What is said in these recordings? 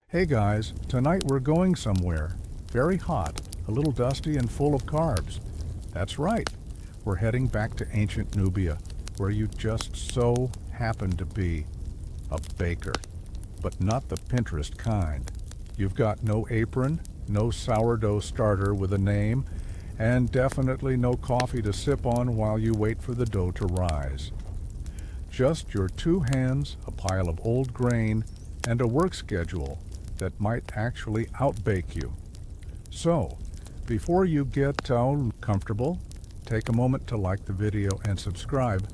Hey guys, tonight we're going somewhere. Very hot, a little dusty and full of carbs. That's right, we're heading back to ancient Nubia, where you just so happen to be a baker. But not the Pinterest kind. You've got no apron, no sourdough starter with a name, and definitely no coffee to sip on while you wait for the dough to rise. Just your two hands, a pile of old grain, and a work schedule that might actually outbake you. So, before you get comfortable, take a moment to like the video and subscribe,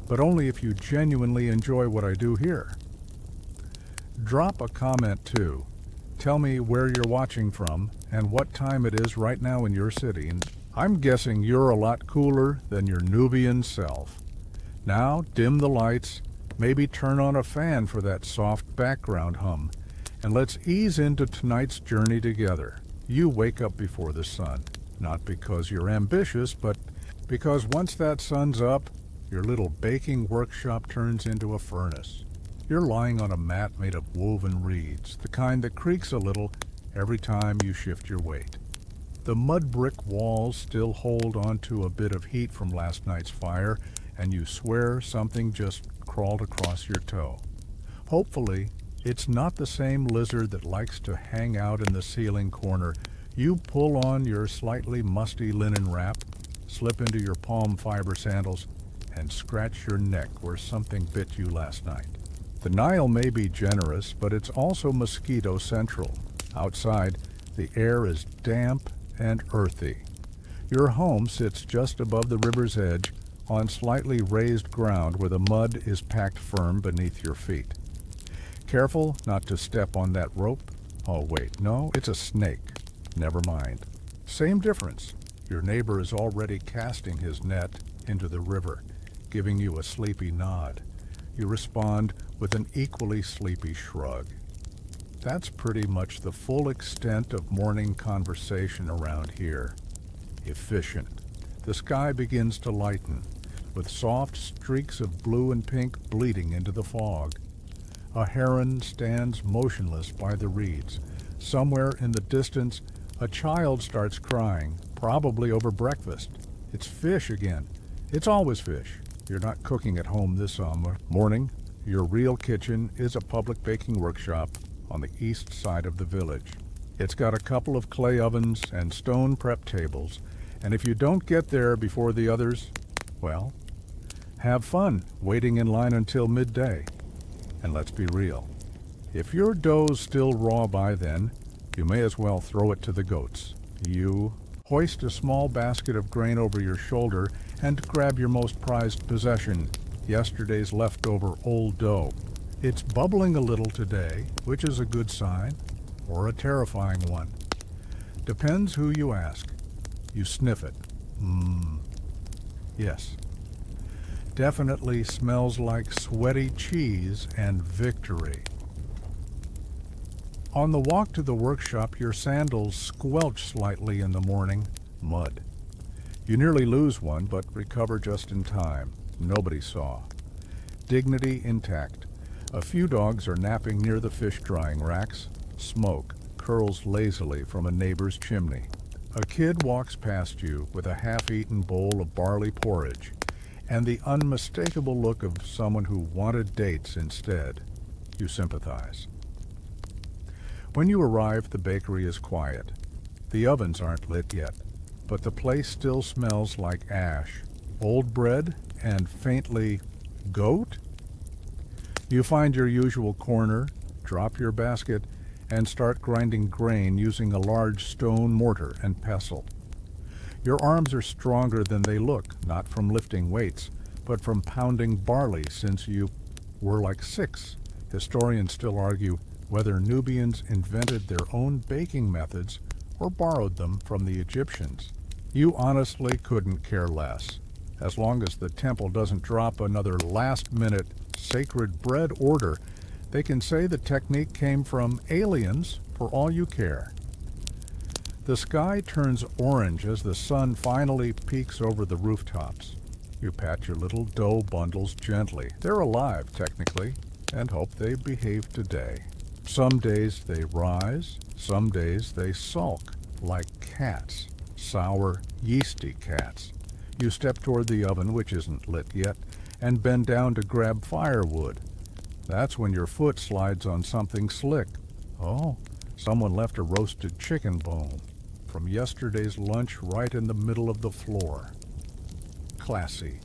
but only if you genuinely enjoy what I do here. Drop a comment too. Tell me where you're watching from and what time it is right now in your city. And I'm guessing you're a lot cooler than your Nubian self. Now, dim the lights, maybe turn on a fan for that soft background hum, and let's ease into tonight's journey together. You wake up before the sun, not because you're ambitious, but because once that sun's up, your little baking workshop turns into a furnace. You're lying on a mat made of woven reeds, the kind that creaks a little every time you shift your weight. The mud brick walls still hold onto a bit of heat from last night's fire, and you swear something just crawled across your toe. Hopefully, it's not the same lizard that likes to hang out in the ceiling corner. You pull on your slightly musty linen wrap, slip into your palm fiber sandals, and scratch your neck where something bit you last night. The Nile may be generous, but it's also mosquito central. Outside, the air is damp and earthy. Your home sits just above the river's edge, on slightly raised ground where the mud is packed firm beneath your feet. Careful not to step on that rope. Oh wait, no, it's a snake. Never mind. Same difference. Your neighbor is already casting his net into the river, giving you a sleepy nod. You respond with an equally sleepy shrug. That's pretty much the full extent of morning conversation around here. Efficient. The sky begins to lighten, with soft streaks of blue and pink bleeding into the fog. A heron stands motionless by the reeds. Somewhere in the distance, a child starts crying, probably over breakfast. It's fish again. It's always fish. You're not cooking at home this morning. Your real kitchen is a public baking workshop on the east side of the village. It's got a couple of clay ovens and stone prep tables, and if you don't get there before the others, well, have fun waiting in line until midday. And let's be real. If your dough's still raw by then, you may as well throw it to the goats. You hoist a small basket of grain over your shoulder and grab your most prized possession, yesterday's leftover old dough. It's bubbling a little today, which is a good sign, or a terrifying one. Depends who you ask. You sniff it. Yes. Definitely smells like sweaty cheese and victory. On the walk to the workshop, your sandals squelch slightly in the morning. Mud. You nearly lose one, but recover just in time. Nobody saw. Dignity intact. A few dogs are napping near the fish drying racks. Smoke curls lazily from a neighbor's chimney. A kid walks past you with a half-eaten bowl of barley porridge, and the unmistakable look of someone who wanted dates instead. You sympathize. When you arrive, the bakery is quiet. The ovens aren't lit yet, but the place still smells like ash, old bread, and faintly goat? You find your usual corner, drop your basket, and start grinding grain using a large stone mortar and pestle. Your arms are stronger than they look, not from lifting weights, but from pounding barley since you were like 6. Historians still argue whether Nubians invented their own baking methods or borrowed them from the Egyptians. You honestly couldn't care less, as long as the temple doesn't drop another last-minute sacred bread order. They can say the technique came from aliens for all you care. The sky turns orange as the sun finally peeks over the rooftops. You pat your little dough bundles gently. They're alive, technically, and hope they behave today. Some days they rise, some days they sulk, like cats, sour, yeasty cats. You step toward the oven, which isn't lit yet, and bend down to grab firewood. That's when your foot slides on something slick. Oh, someone left a roasted chicken bone from yesterday's lunch right in the middle of the floor. Classy.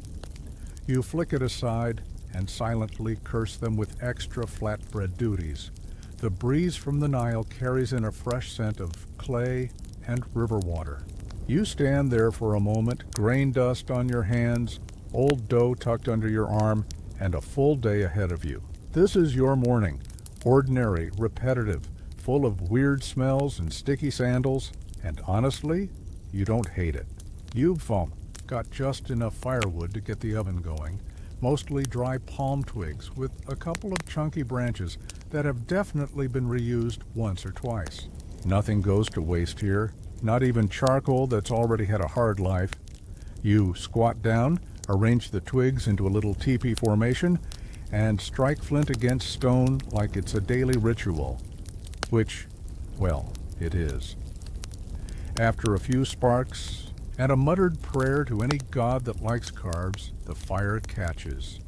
You flick it aside and silently curse them with extra flatbread duties. The breeze from the Nile carries in a fresh scent of clay and river water. You stand there for a moment, grain dust on your hands, old dough tucked under your arm, and a full day ahead of you. This is your morning, ordinary, repetitive, full of weird smells and sticky sandals, and honestly, you don't hate it. You've got just enough firewood to get the oven going, mostly dry palm twigs with a couple of chunky branches that have definitely been reused once or twice. Nothing goes to waste here, not even charcoal that's already had a hard life. You squat down, arrange the twigs into a little teepee formation, and strike flint against stone like it's a daily ritual, which, well, it is. After a few sparks and a muttered prayer to any god that likes carbs, the fire catches.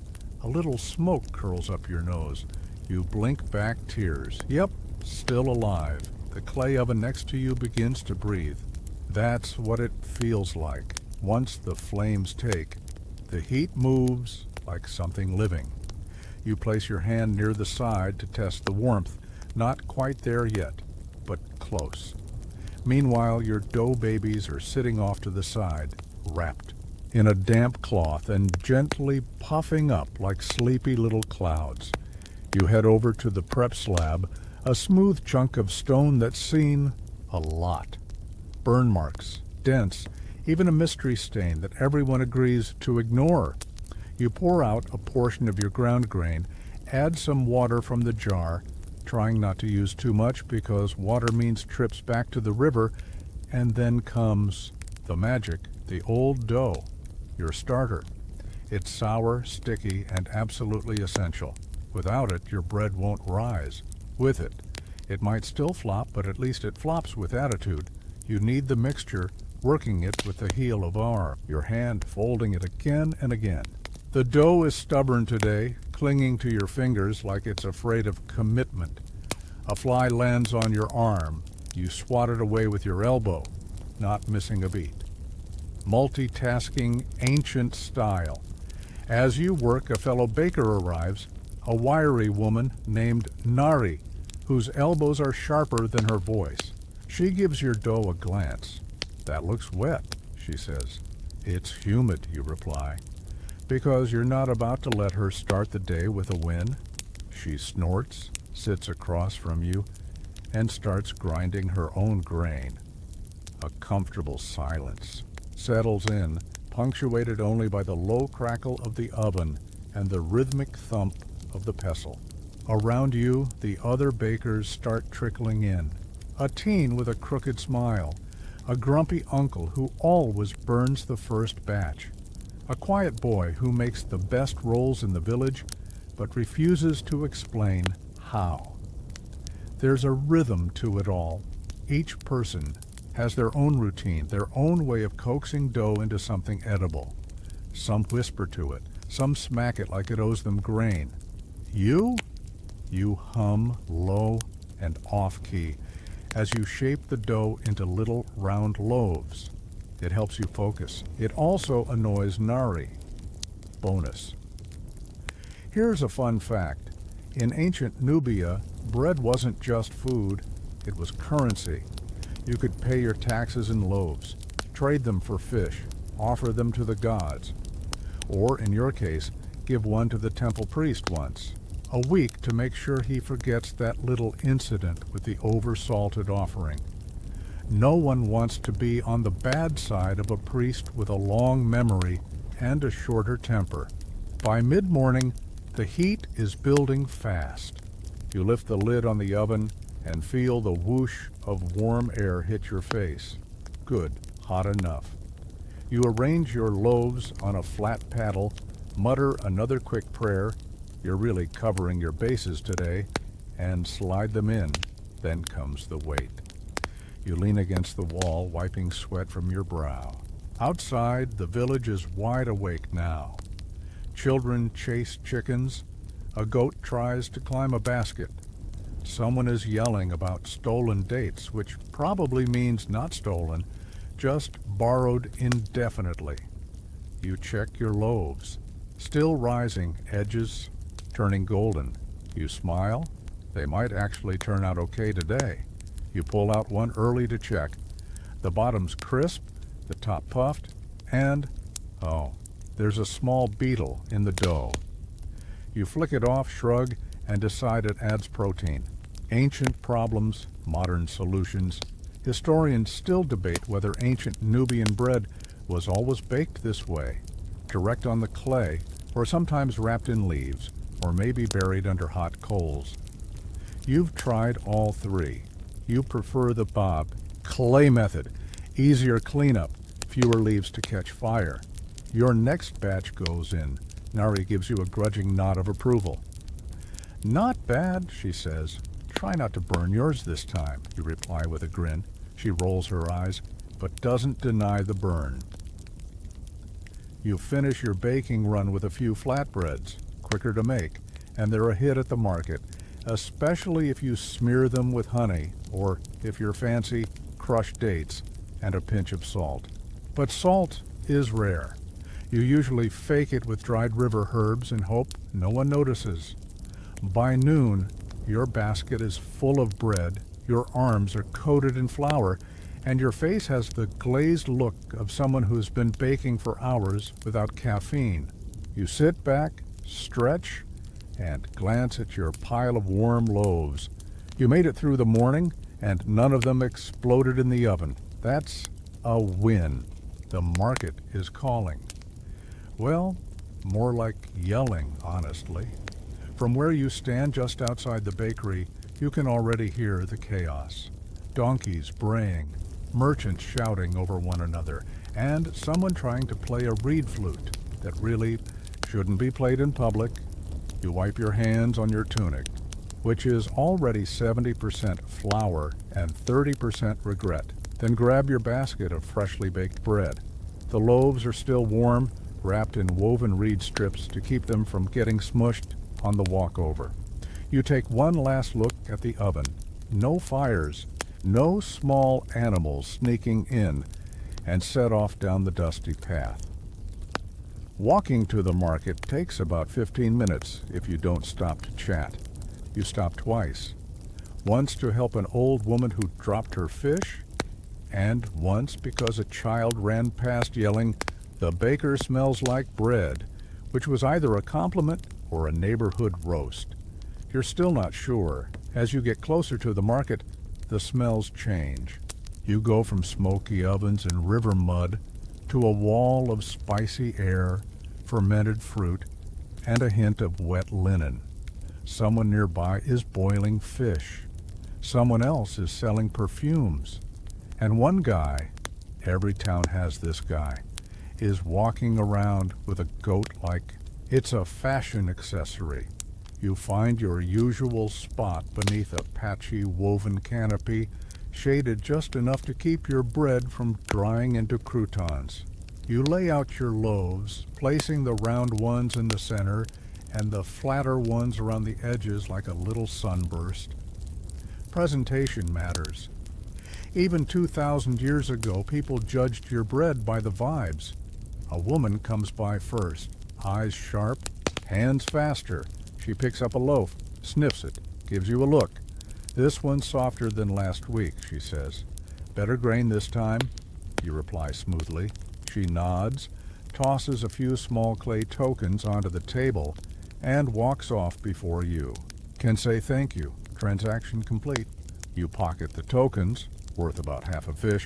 A little smoke curls up your nose. You blink back tears. Yep, still alive. The clay oven next to you begins to breathe. That's what it feels like. Once the flames take, the heat moves like something living. You place your hand near the side to test the warmth. Not quite there yet, but close. Meanwhile, your dough babies are sitting off to the side, wrapped in a damp cloth and gently puffing up like sleepy little clouds. You head over to the prep slab, a smooth chunk of stone that's seen a lot. Burn marks, dents, even a mystery stain that everyone agrees to ignore. You pour out a portion of your ground grain, add some water from the jar, trying not to use too much because water means trips back to the river, and then comes the magic, the old dough, your starter. It's sour, sticky, and absolutely essential. Without it, your bread won't rise. With it, it might still flop, but at least it flops with attitude. You knead the mixture, working it with the heel of arm, your hand folding it again and again. The dough is stubborn today, clinging to your fingers like it's afraid of commitment. A fly lands on your arm. You swat it away with your elbow, not missing a beat. Multitasking, ancient style. As you work, a fellow baker arrives, a wiry woman named Nari, whose elbows are sharper than her voice. She gives your dough a glance. "That looks wet," she says. "It's humid," you reply, because you're not about to let her start the day with a win. She snorts, sits across from you, and starts grinding her own grain. A comfortable silence settles in, punctuated only by the low crackle of the oven and the rhythmic thump of the pestle. Around you, the other bakers start trickling in. A teen with a crooked smile, a grumpy uncle who always burns the first batch, a quiet boy who makes the best rolls in the village but refuses to explain how. There's a rhythm to it all. Each person has their own routine, their own way of coaxing dough into something edible. Some whisper to it, some smack it like it owes them grain. You hum low and off-key as you shape the dough into little round loaves. It helps you focus. It also annoys Nari. Bonus. Here's a fun fact. In ancient Nubia, bread wasn't just food, it was currency. You could pay your taxes in loaves, trade them for fish, offer them to the gods, or, in your case, give one to the temple priest once a week to make sure he forgets that little incident with the over-salted offering. No one wants to be on the bad side of a priest with a long memory and a shorter temper. By mid-morning, the heat is building fast. You lift the lid on the oven and feel the whoosh of warm air hit your face. Good, hot enough. You arrange your loaves on a flat paddle, mutter another quick prayer, you're really covering your bases today, and slide them in. Then comes the wait. You lean against the wall, wiping sweat from your brow. Outside, the village is wide awake now. Children chase chickens. A goat tries to climb a basket. Someone is yelling about stolen dates, which probably means not stolen, just borrowed indefinitely. You check your loaves. Still rising, edges turning golden. You smile. They might actually turn out okay today. You pull out one early to check. The bottom's crisp, the top puffed, and, oh, there's a small beetle in the dough. You flick it off, shrug, and decide it adds protein. Ancient problems, modern solutions. Historians still debate whether ancient Nubian bread was always baked this way, direct on the clay, or sometimes wrapped in leaves, or maybe buried under hot coals. You've tried all three. You prefer the bob, clay method, easier cleanup, fewer leaves to catch fire. Your next batch goes in. Nari gives you a grudging nod of approval. Not bad, she says. Try not to burn yours this time, you reply with a grin. She rolls her eyes, but doesn't deny the burn. You finish your baking run with a few flatbreads, quicker to make, and they're a hit at the market, especially if you smear them with honey, or, if you're fancy, crushed dates and a pinch of salt. But salt is rare. You usually fake it with dried river herbs and hope no one notices. By noon, your basket is full of bread, your arms are coated in flour, and your face has the glazed look of someone who's been baking for hours without caffeine. You sit back, stretch, and glance at your pile of warm loaves. You made it through the morning, and none of them exploded in the oven. That's a win. The market is calling. Well, more like yelling, honestly. From where you stand just outside the bakery, you can already hear the chaos. Donkeys braying, merchants shouting over one another, and someone trying to play a reed flute that really shouldn't be played in public. You wipe your hands on your tunic, which is already 70% flour and 30% regret. Then grab your basket of freshly baked bread. The loaves are still warm, wrapped in woven reed strips to keep them from getting smushed on the walkover. You take one last look at the oven. No fires, no small animals sneaking in, and set off down the dusty path. Walking to the market takes about 15 minutes if you don't stop to chat. You stop twice. Once to help an old woman who dropped her fish, and once because a child ran past yelling, "The baker smells like bread," which was either a compliment or a neighborhood roast. You're still not sure. As you get closer to the market, the smells change. You go from smoky ovens and river mud to a wall of spicy air, fermented fruit, and a hint of wet linen. Someone nearby is boiling fish. Someone else is selling perfumes. And one guy, every town has this guy, is walking around with a goat like it's a fashion accessory. You find your usual spot beneath a patchy woven canopy, shaded just enough to keep your bread from drying into croutons. You lay out your loaves, placing the round ones in the center and the flatter ones around the edges like a little sunburst. Presentation matters. Even 2,000 years ago, people judged your bread by the vibes. A woman comes by first, eyes sharp, hands faster. She picks up a loaf, sniffs it, gives you a look. "This one's softer than last week," she says. "Better grain this time," you reply smoothly. She nods, tosses a few small clay tokens onto the table, and walks off before you. Can say thank you. Transaction complete. You pocket the tokens, worth about half a fish,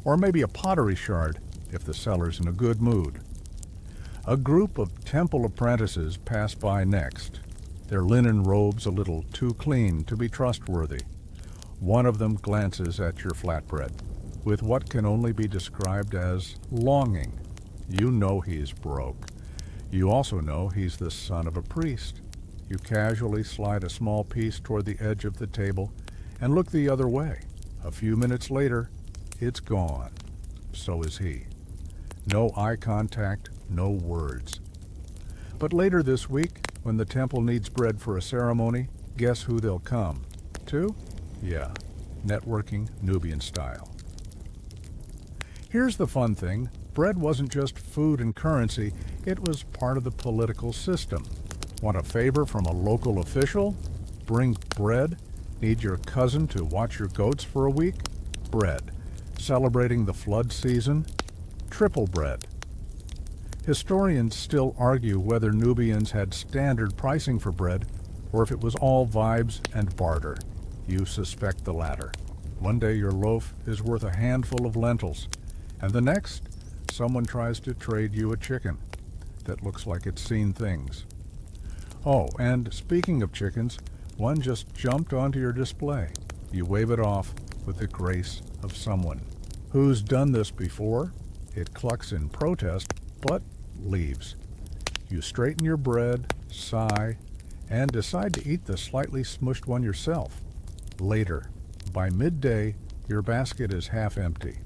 or maybe a pottery shard if the seller's in a good mood. A group of temple apprentices pass by next, their linen robes a little too clean to be trustworthy. One of them glances at your flatbread, with what can only be described as longing. You know he's broke. You also know he's the son of a priest. You casually slide a small piece toward the edge of the table and look the other way. A few minutes later, it's gone. So is he. No eye contact, no words. But later this week, when the temple needs bread for a ceremony, guess who they'll come to? Yeah, networking Nubian style. Here's the fun thing. Bread wasn't just food and currency, it was part of the political system. Want a favor from a local official? Bring bread. Need your cousin to watch your goats for a week? Bread. Celebrating the flood season? Triple bread. Historians still argue whether Nubians had standard pricing for bread or if it was all vibes and barter. You suspect the latter. One day your loaf is worth a handful of lentils, and the next, someone tries to trade you a chicken that looks like it's seen things. Oh, and speaking of chickens, one just jumped onto your display. You wave it off with the grace of someone who's done this before. It clucks in protest, but leaves. You straighten your bread, sigh, and decide to eat the slightly smushed one yourself. Later, by midday, your basket is half empty.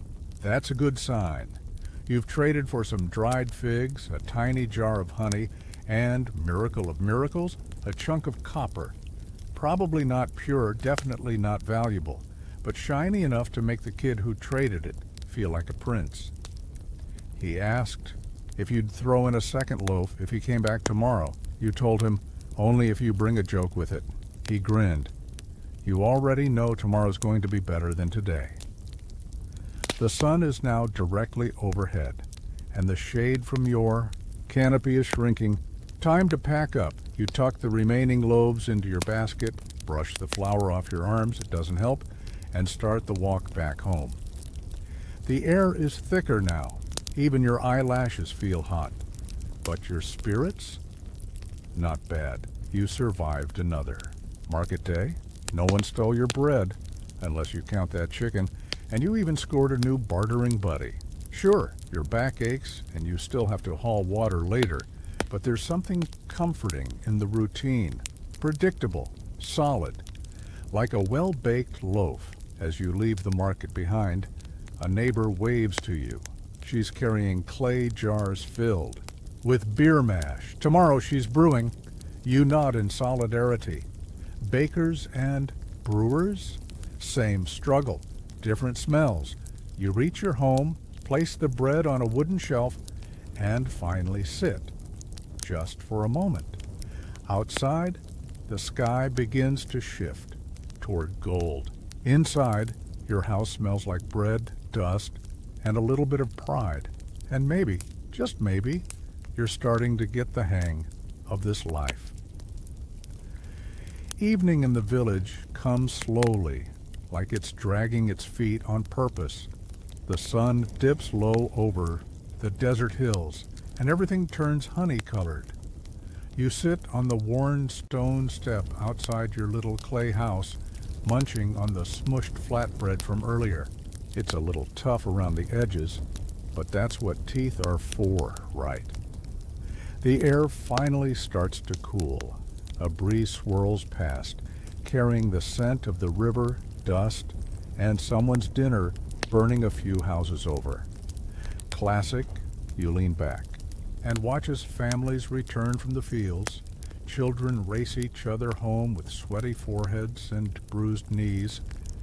That's a good sign. You've traded for some dried figs, a tiny jar of honey, and, miracle of miracles, a chunk of copper. Probably not pure, definitely not valuable, but shiny enough to make the kid who traded it feel like a prince. He asked if you'd throw in a second loaf if he came back tomorrow. You told him, only if you bring a joke with it. He grinned. You already know tomorrow's going to be better than today. The sun is now directly overhead, and the shade from your canopy is shrinking. Time to pack up. You tuck the remaining loaves into your basket, brush the flour off your arms, it doesn't help, and start the walk back home. The air is thicker now. Even your eyelashes feel hot. But your spirits? Not bad. You survived another. Market day? No one stole your bread, unless you count that chicken, and you even scored a new bartering buddy. Sure, your back aches and you still have to haul water later, but there's something comforting in the routine. Predictable, solid. Like a well-baked loaf. As you leave the market behind, a neighbor waves to you. She's carrying clay jars filled with beer mash. Tomorrow she's brewing. You nod in solidarity. Bakers and brewers? Same struggle, different smells. You reach your home, place the bread on a wooden shelf, and finally sit. Just for a moment. Outside, the sky begins to shift toward gold. Inside, your house smells like bread, dust, and a little bit of pride. And maybe, just maybe, you're starting to get the hang of this life. Evening in the village comes slowly, like it's dragging its feet on purpose. The sun dips low over the desert hills, and everything turns honey-colored. You sit on the worn stone step outside your little clay house, munching on the smushed flatbread from earlier. It's a little tough around the edges, but that's what teeth are for, right? The air finally starts to cool. A breeze swirls past, carrying the scent of the river, dust, and someone's dinner burning a few houses over. Classic, you lean back and watch as families return from the fields. Children race each other home with sweaty foreheads and bruised knees,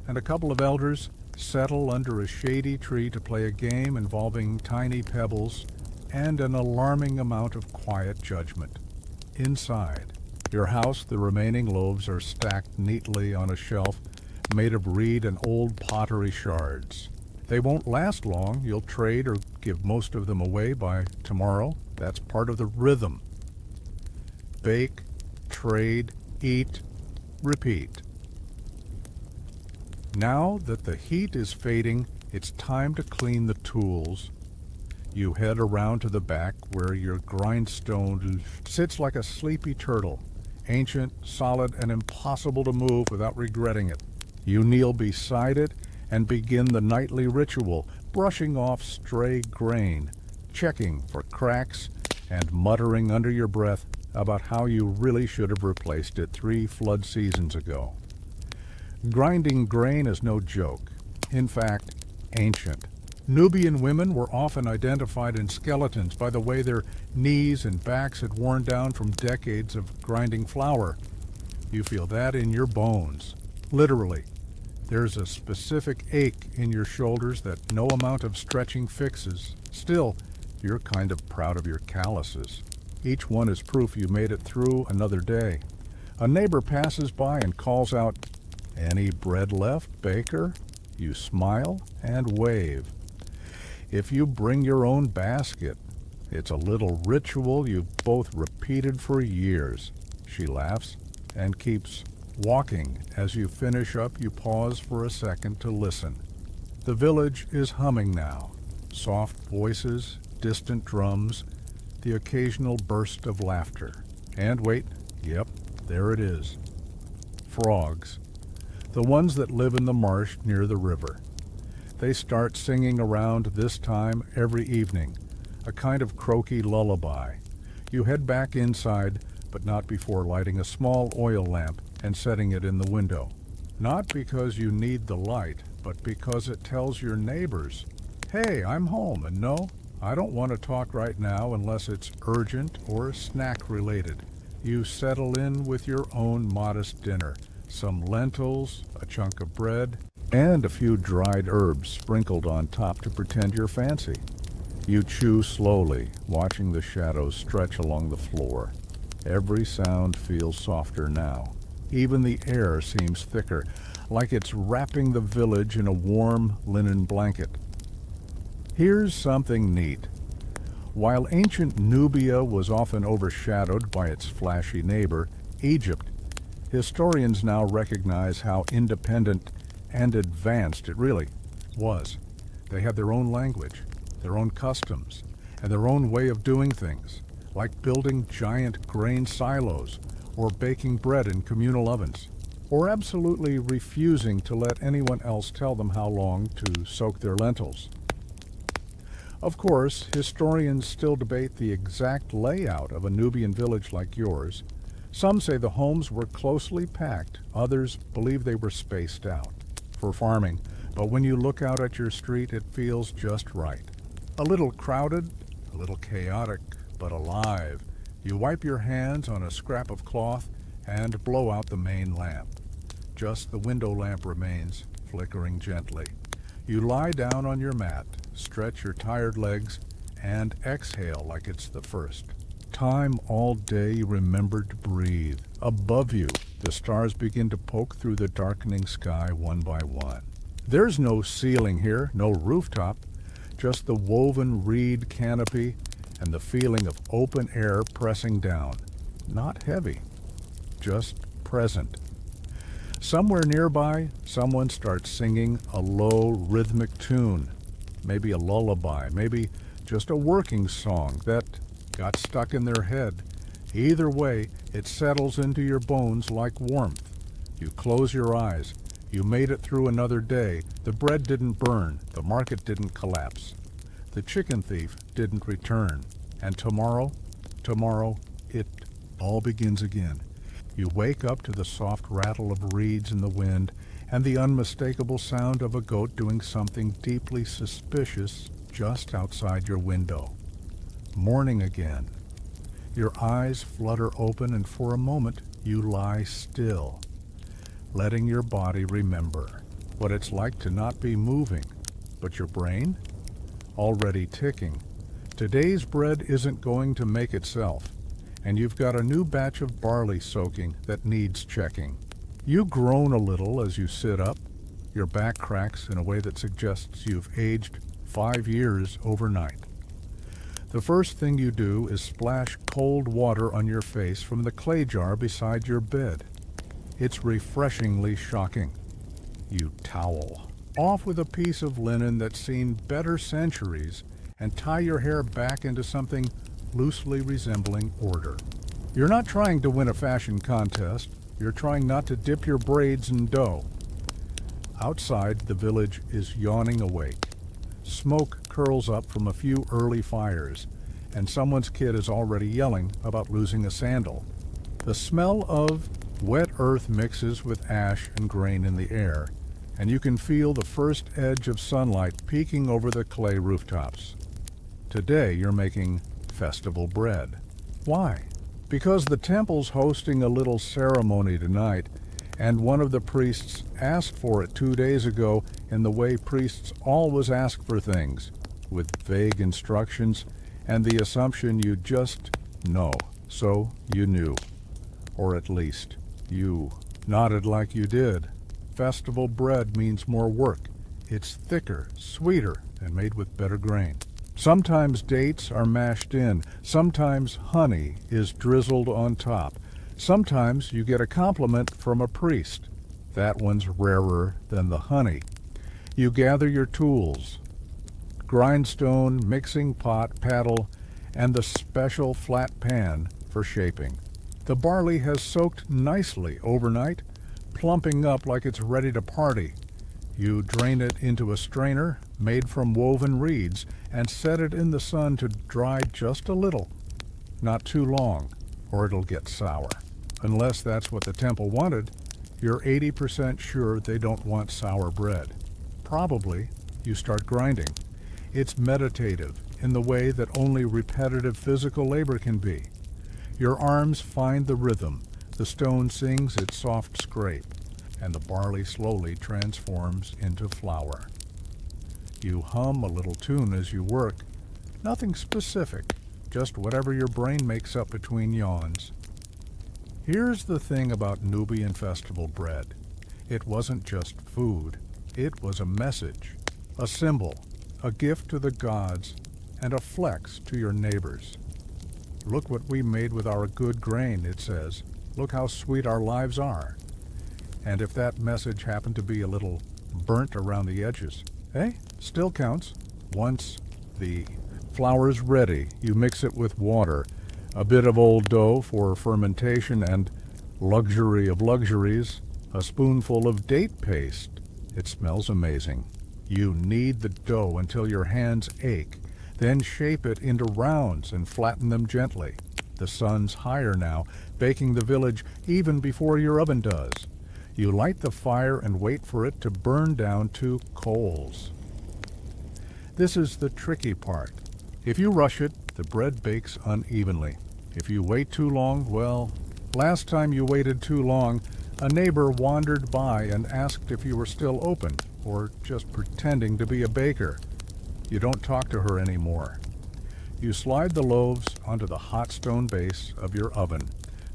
and a couple of elders settle under a shady tree to play a game involving tiny pebbles and an alarming amount of quiet judgment. Inside your house, the remaining loaves are stacked neatly on a shelf made of reed and old pottery shards. They won't last long. You'll trade or give most of them away by tomorrow. That's part of the rhythm. Bake, trade, eat, repeat. Now that the heat is fading, it's time to clean the tools. You head around to the back where your grindstone sits like a sleepy turtle, ancient, solid, and impossible to move without regretting it. You kneel beside it and begin the nightly ritual, brushing off stray grain, checking for cracks, and muttering under your breath, about how you really should have replaced it 3 flood seasons ago. Grinding grain is no joke. In fact, ancient. Nubian women were often identified in skeletons by the way their knees and backs had worn down from decades of grinding flour. You feel that in your bones. Literally. There's a specific ache in your shoulders that no amount of stretching fixes. Still, you're kind of proud of your calluses. Each one is proof you made it through another day. A neighbor passes by and calls out, "Any bread left, baker?" You smile and wave. If you bring your own basket, it's a little ritual you've both repeated for years. She laughs and keeps walking. As you finish up, you pause for a second to listen. The village is humming now. Soft voices, distant drums, the occasional burst of laughter. And wait, yep, there it is. Frogs. The ones that live in the marsh near the river. They start singing around this time every evening, a kind of croaky lullaby. You head back inside, but not before lighting a small oil lamp and setting it in the window. Not because you need the light, but because it tells your neighbors, "Hey, I'm home, and no, I don't want to talk right now unless it's urgent or snack related." You settle in with your own modest dinner, some lentils, a chunk of bread, and a few dried herbs sprinkled on top to pretend you're fancy. You chew slowly, watching the shadows stretch along the floor. Every sound feels softer now. Even the air seems thicker, like it's wrapping the village in a warm linen blanket. Here's something neat. While ancient Nubia was often overshadowed by its flashy neighbor, Egypt, historians now recognize how independent and advanced it really was. They had their own language, their own customs, and their own way of doing things, like building giant grain silos or baking bread in communal ovens, or absolutely refusing to let anyone else tell them how long to soak their lentils. Of course, historians still debate the exact layout of a Nubian village like yours. Some say the homes were closely packed, others believe they were spaced out for farming, but when you look out at your street, it feels just right. A little crowded, a little chaotic, but alive. You wipe your hands on a scrap of cloth and blow out the main lamp. Just the window lamp remains, flickering gently. You lie down on your mat, stretch your tired legs, and exhale like it's the first time all day you remembered to breathe. Above you, the stars begin to poke through the darkening sky one by one. There's no ceiling here, no rooftop, just the woven reed canopy and the feeling of open air pressing down. Not heavy, just present. Somewhere nearby, someone starts singing a low, rhythmic tune. Maybe a lullaby, maybe just a working song that got stuck in their head. Either way, it settles into your bones like warmth. You close your eyes. You made it through another day. The bread didn't burn. The market didn't collapse. The chicken thief didn't return. And tomorrow, it all begins again. You wake up to the soft rattle of reeds in the wind and the unmistakable sound of a goat doing something deeply suspicious just outside your window. Morning again. Your eyes flutter open and for a moment you lie still, letting your body remember what it's like to not be moving, but your brain? Already ticking. Today's bread isn't going to make itself, and you've got a new batch of barley soaking that needs checking. You groan a little as you sit up. Your back cracks in a way that suggests you've aged 5 years overnight. The first thing you do is splash cold water on your face from the clay jar beside your bed. It's refreshingly shocking. You towel off with a piece of linen that's seen better centuries and tie your hair back into something loosely resembling order. You're not trying to win a fashion contest. You're trying not to dip your braids in dough. Outside, the village is yawning awake. Smoke curls up from a few early fires, and someone's kid is already yelling about losing a sandal. The smell of wet earth mixes with ash and grain in the air, and you can feel the first edge of sunlight peeking over the clay rooftops. Today you're making festival bread. Why? Because the temple's hosting a little ceremony tonight, and one of the priests asked for it 2 days ago in the way priests always ask for things, with vague instructions and the assumption you just know. So you knew. Or at least, you nodded like you did. Festival bread means more work. It's thicker, sweeter, and made with better grain. Sometimes dates are mashed in. Sometimes honey is drizzled on top. Sometimes you get a compliment from a priest. That one's rarer than the honey. You gather your tools: grindstone, mixing pot, paddle, and the special flat pan for shaping. The barley has soaked nicely overnight, plumping up like it's ready to party. You drain it into a strainer made from woven reeds and set it in the sun to dry just a little. Not too long, or it'll get sour. Unless that's what the temple wanted, you're 80% sure they don't want sour bread. Probably you start grinding. It's meditative in the way that only repetitive physical labor can be. Your arms find the rhythm, the stone sings its soft scrape, and the barley slowly transforms into flour. You hum a little tune as you work, nothing specific, just whatever your brain makes up between yawns. Here's the thing about Nubian festival bread. It wasn't just food, it was a message, a symbol, a gift to the gods, and a flex to your neighbors. Look what we made with our good grain, it says. Look how sweet our lives are. And if that message happened to be a little burnt around the edges, hey, still counts. Once the flour's ready, you mix it with water, a bit of old dough for fermentation, and luxury of luxuries, a spoonful of date paste. It smells amazing. You knead the dough until your hands ache, then shape it into rounds and flatten them gently. The sun's higher now, baking the village even before your oven does. You light the fire and wait for it to burn down to coals. This is the tricky part. If you rush it, the bread bakes unevenly. If you wait too long, well, last time you waited too long, a neighbor wandered by and asked if you were still open, or just pretending to be a baker. You don't talk to her anymore. You slide the loaves onto the hot stone base of your oven,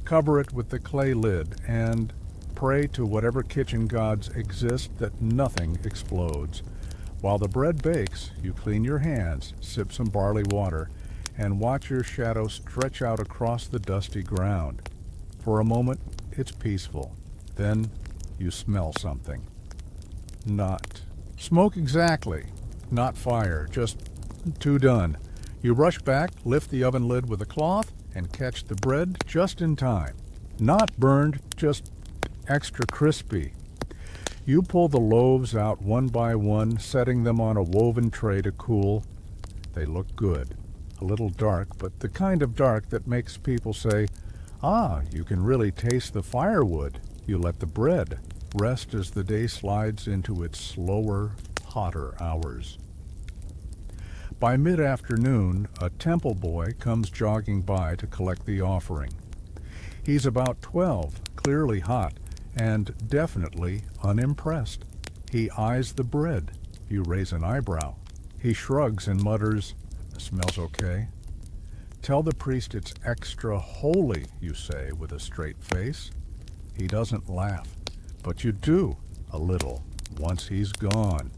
cover it with the clay lid, and pray to whatever kitchen gods exist that nothing explodes. While the bread bakes, you clean your hands, sip some barley water, and watch your shadow stretch out across the dusty ground. For a moment, it's peaceful. Then you smell something. Not smoke exactly. Not fire, just too done. You rush back, lift the oven lid with a cloth, and catch the bread just in time. Not burned, just extra crispy. You pull the loaves out one by one, setting them on a woven tray to cool. They look good. A little dark, but the kind of dark that makes people say, "Ah, you can really taste the firewood." You let the bread rest as the day slides into its slower, hotter hours. By mid-afternoon, a temple boy comes jogging by to collect the offering. He's about 12, clearly hot, and definitely unimpressed. He eyes the bread. You raise an eyebrow. He shrugs and mutters, "Smells okay." "Tell the priest it's extra holy," you say with a straight face. He doesn't laugh, but you do, a little, once he's gone.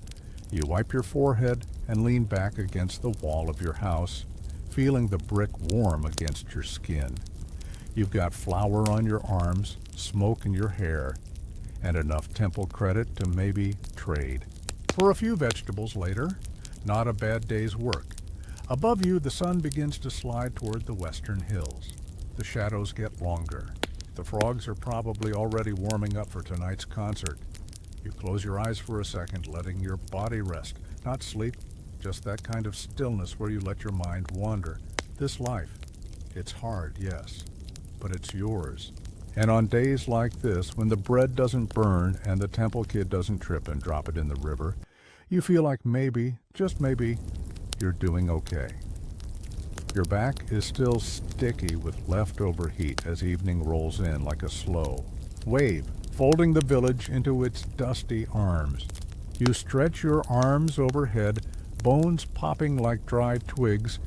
You wipe your forehead and lean back against the wall of your house, feeling the brick warm against your skin. You've got flour on your arms, smoke in your hair, and enough temple credit to maybe trade. For a few vegetables later, not a bad day's work. Above you, the sun begins to slide toward the western hills. The shadows get longer. The frogs are probably already warming up for tonight's concert. You close your eyes for a second, letting your body rest. Not sleep, just that kind of stillness where you let your mind wander. This life, it's hard, yes, but it's yours. And on days like this, when the bread doesn't burn and the temple kid doesn't trip and drop it in the river, you feel like maybe, just maybe, you're doing okay. Your back is still sticky with leftover heat as evening rolls in like a slow wave, folding the village into its dusty arms. You stretch your arms overhead, bones popping like dried twigs,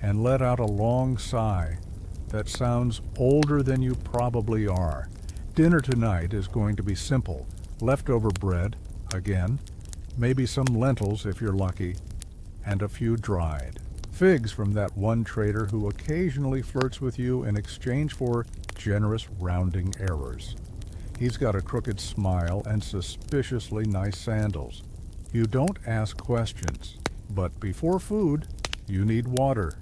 and let out a long sigh that sounds older than you probably are. Dinner tonight is going to be simple. Leftover bread, again, maybe some lentils if you're lucky, and a few dried. Figs from that one trader who occasionally flirts with you in exchange for generous rounding errors. He's got a crooked smile and suspiciously nice sandals. You don't ask questions, but before food, you need water.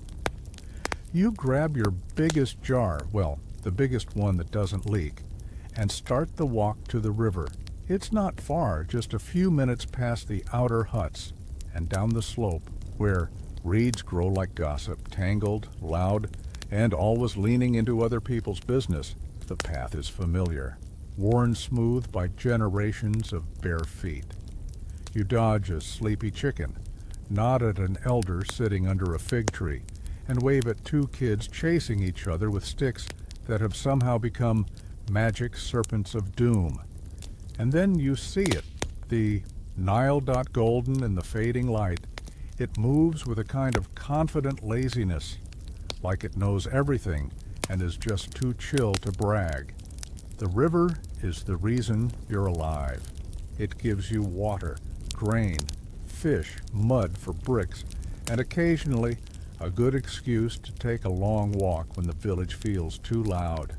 You grab your biggest jar, well, the biggest one that doesn't leak, and start the walk to the river. It's not far, just a few minutes past the outer huts and down the slope where reeds grow like gossip, tangled, loud, and always leaning into other people's business. The path is familiar, worn smooth by generations of bare feet. You dodge a sleepy chicken, nod at an elder sitting under a fig tree, and wave at two kids chasing each other with sticks that have somehow become magic serpents of doom. And then you see it, the Nile dot golden in the fading light. It moves with a kind of confident laziness, like it knows everything and is just too chill to brag. The river is the reason you're alive. It gives you water, grain, fish, mud for bricks, and occasionally a good excuse to take a long walk when the village feels too loud.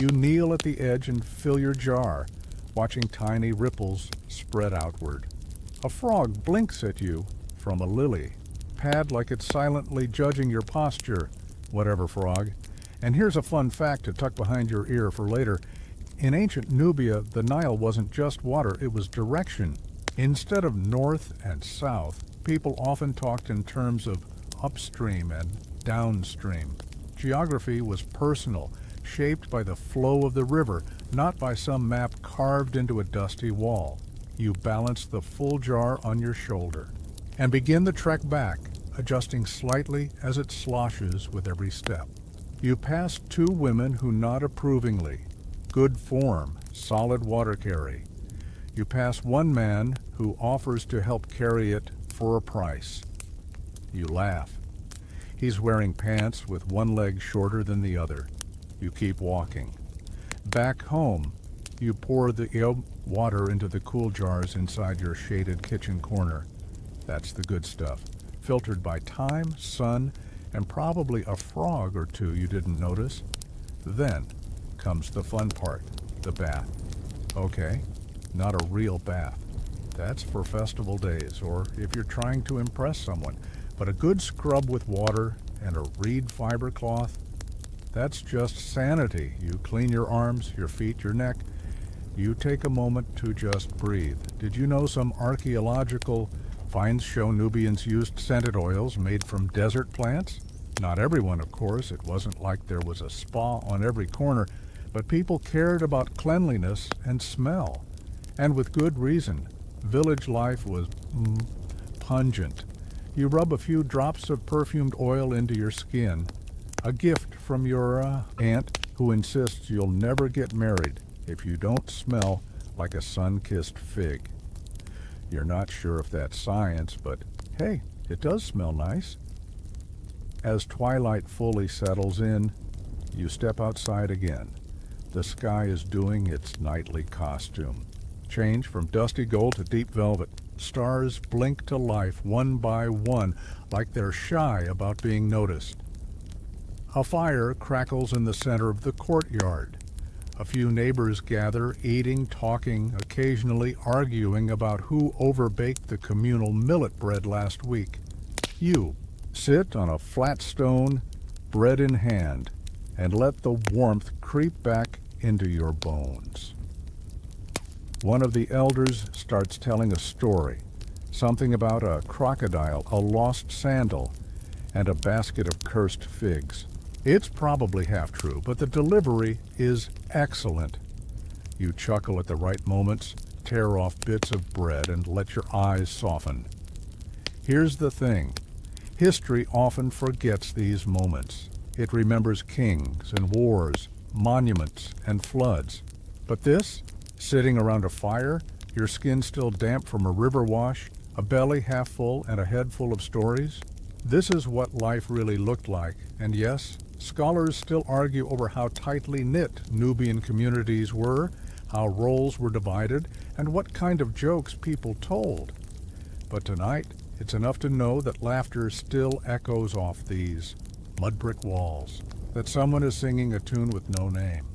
You kneel at the edge and fill your jar, watching tiny ripples spread outward. A frog blinks at you from a lily, pad like it's silently judging your posture, whatever frog. And here's a fun fact to tuck behind your ear for later. In ancient Nubia, the Nile wasn't just water, it was direction. Instead of north and south, people often talked in terms of upstream and downstream. Geography was personal, shaped by the flow of the river, not by some map carved into a dusty wall. You balance the full jar on your shoulder and begin the trek back, adjusting slightly as it sloshes with every step. You pass two women who nod approvingly. Good form, solid water carry. You pass one man who offers to help carry it for a price. You laugh. He's wearing pants with one leg shorter than the other. You keep walking. Back home, you pour the water into the cool jars inside your shaded kitchen corner. That's the good stuff, filtered by time, sun, and probably a frog or two you didn't notice. Then comes the fun part, the bath. Okay, not a real bath. That's for festival days, or if you're trying to impress someone. But a good scrub with water and a reed fiber cloth, that's just sanity. You clean your arms, your feet, your neck. You take a moment to just breathe. Did you know some archaeological finds show Nubians used scented oils made from desert plants? Not everyone, of course. It wasn't like there was a spa on every corner, but people cared about cleanliness and smell. And with good reason. Village life was pungent. You rub a few drops of perfumed oil into your skin, a gift from your aunt who insists you'll never get married if you don't smell like a sun-kissed fig. You're not sure if that's science, but hey, it does smell nice. As twilight fully settles in, you step outside again. The sky is doing its nightly costume. Change from dusty gold to deep velvet. Stars blink to life one by one, like they're shy about being noticed. A fire crackles in the center of the courtyard. A few neighbors gather, eating, talking, occasionally arguing about who overbaked the communal millet bread last week. You sit on a flat stone, bread in hand, and let the warmth creep back into your bones. One of the elders starts telling a story, something about a crocodile, a lost sandal, and a basket of cursed figs. It's probably half true, but the delivery is excellent. You chuckle at the right moments, tear off bits of bread, and let your eyes soften. Here's the thing. History often forgets these moments. It remembers kings and wars, monuments and floods. But this, sitting around a fire, your skin still damp from a river wash, a belly half full and a head full of stories, this is what life really looked like. And yes, scholars still argue over how tightly knit Nubian communities were, how roles were divided, and what kind of jokes people told. But tonight, it's enough to know that laughter still echoes off these mud brick walls, that someone is singing a tune with no name,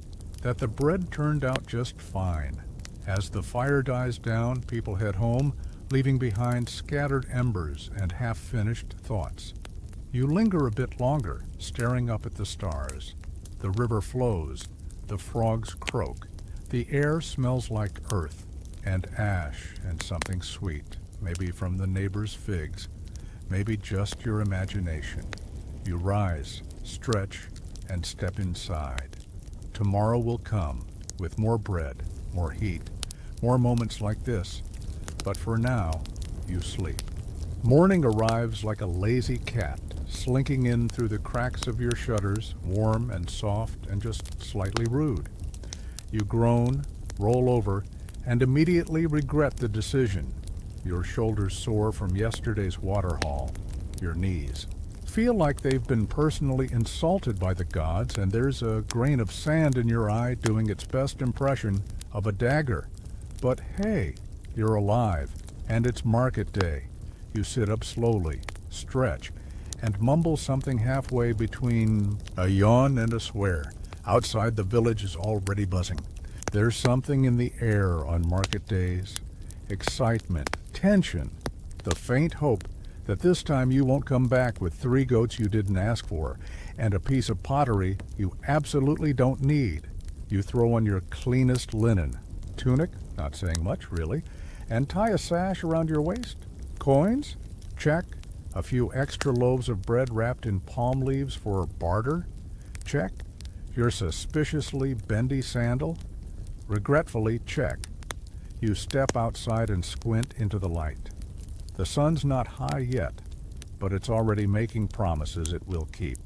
that the bread turned out just fine. As the fire dies down, people head home, leaving behind scattered embers and half-finished thoughts. You linger a bit longer, staring up at the stars. The river flows, the frogs croak, the air smells like earth and ash and something sweet, maybe from the neighbor's figs, maybe just your imagination. You rise, stretch, and step inside. Tomorrow will come with more bread, more heat, more moments like this. But for now, you sleep. Morning arrives like a lazy cat, slinking in through the cracks of your shutters, warm and soft and just slightly rude. You groan, roll over, and immediately regret the decision. Your shoulders sore from yesterday's water haul. Your knees feel like they've been personally insulted by the gods, and there's a grain of sand in your eye doing its best impression of a dagger. But hey, you're alive, and it's market day. You sit up slowly, stretch, and mumble something halfway between a yawn and a swear. Outside, the village is already buzzing. There's something in the air on market days. Excitement, tension, the faint hope that this time you won't come back with 3 goats you didn't ask for and a piece of pottery you absolutely don't need. You throw on your cleanest linen, tunic, not saying much really, and tie a sash around your waist. Coins? Check. A few extra loaves of bread wrapped in palm leaves for barter? Check. Your suspiciously bendy sandal? Regretfully, check. You step outside and squint into the light. The sun's not high yet, but it's already making promises it will keep.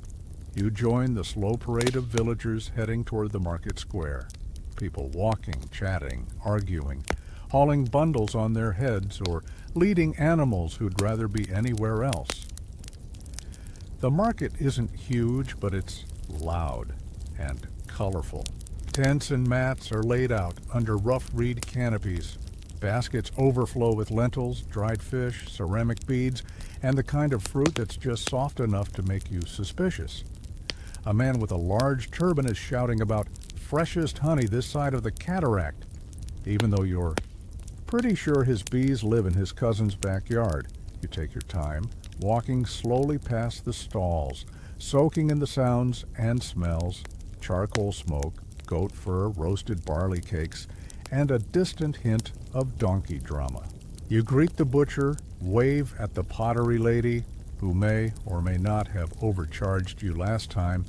You join the slow parade of villagers heading toward the market square. People walking, chatting, arguing, hauling bundles on their heads or leading animals who'd rather be anywhere else. The market isn't huge, but it's loud and colorful. Tents and mats are laid out under rough reed canopies. Baskets overflow with lentils, dried fish, ceramic beads, and the kind of fruit that's just soft enough to make you suspicious. A man with a large turban is shouting about freshest honey this side of the cataract, even though you're pretty sure his bees live in his cousin's backyard. You take your time, walking slowly past the stalls, soaking in the sounds and smells, charcoal smoke, goat fur, roasted barley cakes, and a distant hint of donkey drama. You greet the butcher, wave at the pottery lady, who may or may not have overcharged you last time,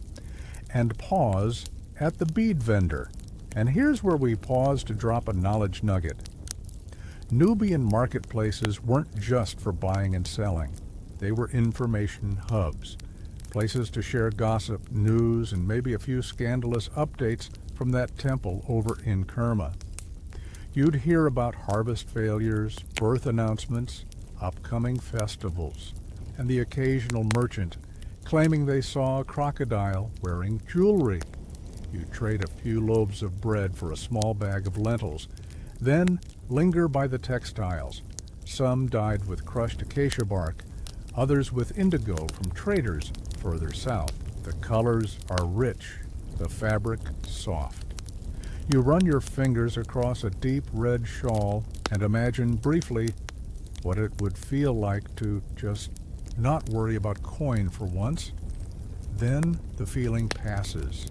and pause at the bead vendor. And here's where we pause to drop a knowledge nugget. Nubian marketplaces weren't just for buying and selling. They were information hubs, places to share gossip, news, and maybe a few scandalous updates from that temple over in Kerma. You'd hear about harvest failures, birth announcements, upcoming festivals, and the occasional merchant claiming they saw a crocodile wearing jewelry. You'd trade a few loaves of bread for a small bag of lentils, then linger by the textiles. Some dyed with crushed acacia bark, others with indigo from traders further south. The colors are rich, the fabric soft. You run your fingers across a deep red shawl and imagine briefly what it would feel like to just not worry about coin for once. Then the feeling passes.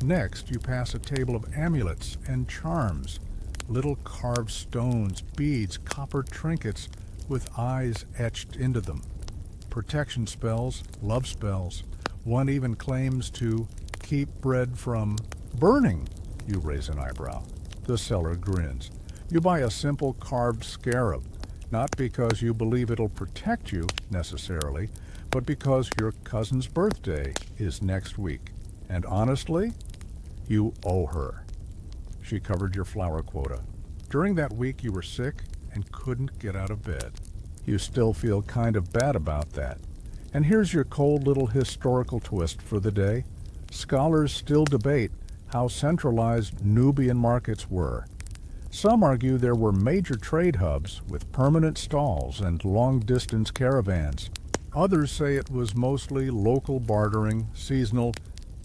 Next, you pass a table of amulets and charms, little carved stones, beads, copper trinkets with eyes etched into them. protection spells, love spells. One even claims to keep bread from burning. You raise an eyebrow. The seller grins. You buy a simple carved scarab, not because you believe it'll protect you, necessarily, but because your cousin's birthday is next week. And honestly, you owe her. She covered your flour quota. During that week you were sick and couldn't get out of bed. You still feel kind of bad about that. And here's your cold little historical twist for the day. Scholars still debate how centralized Nubian markets were. Some argue there were major trade hubs with permanent stalls and long-distance caravans. Others say it was mostly local bartering, seasonal,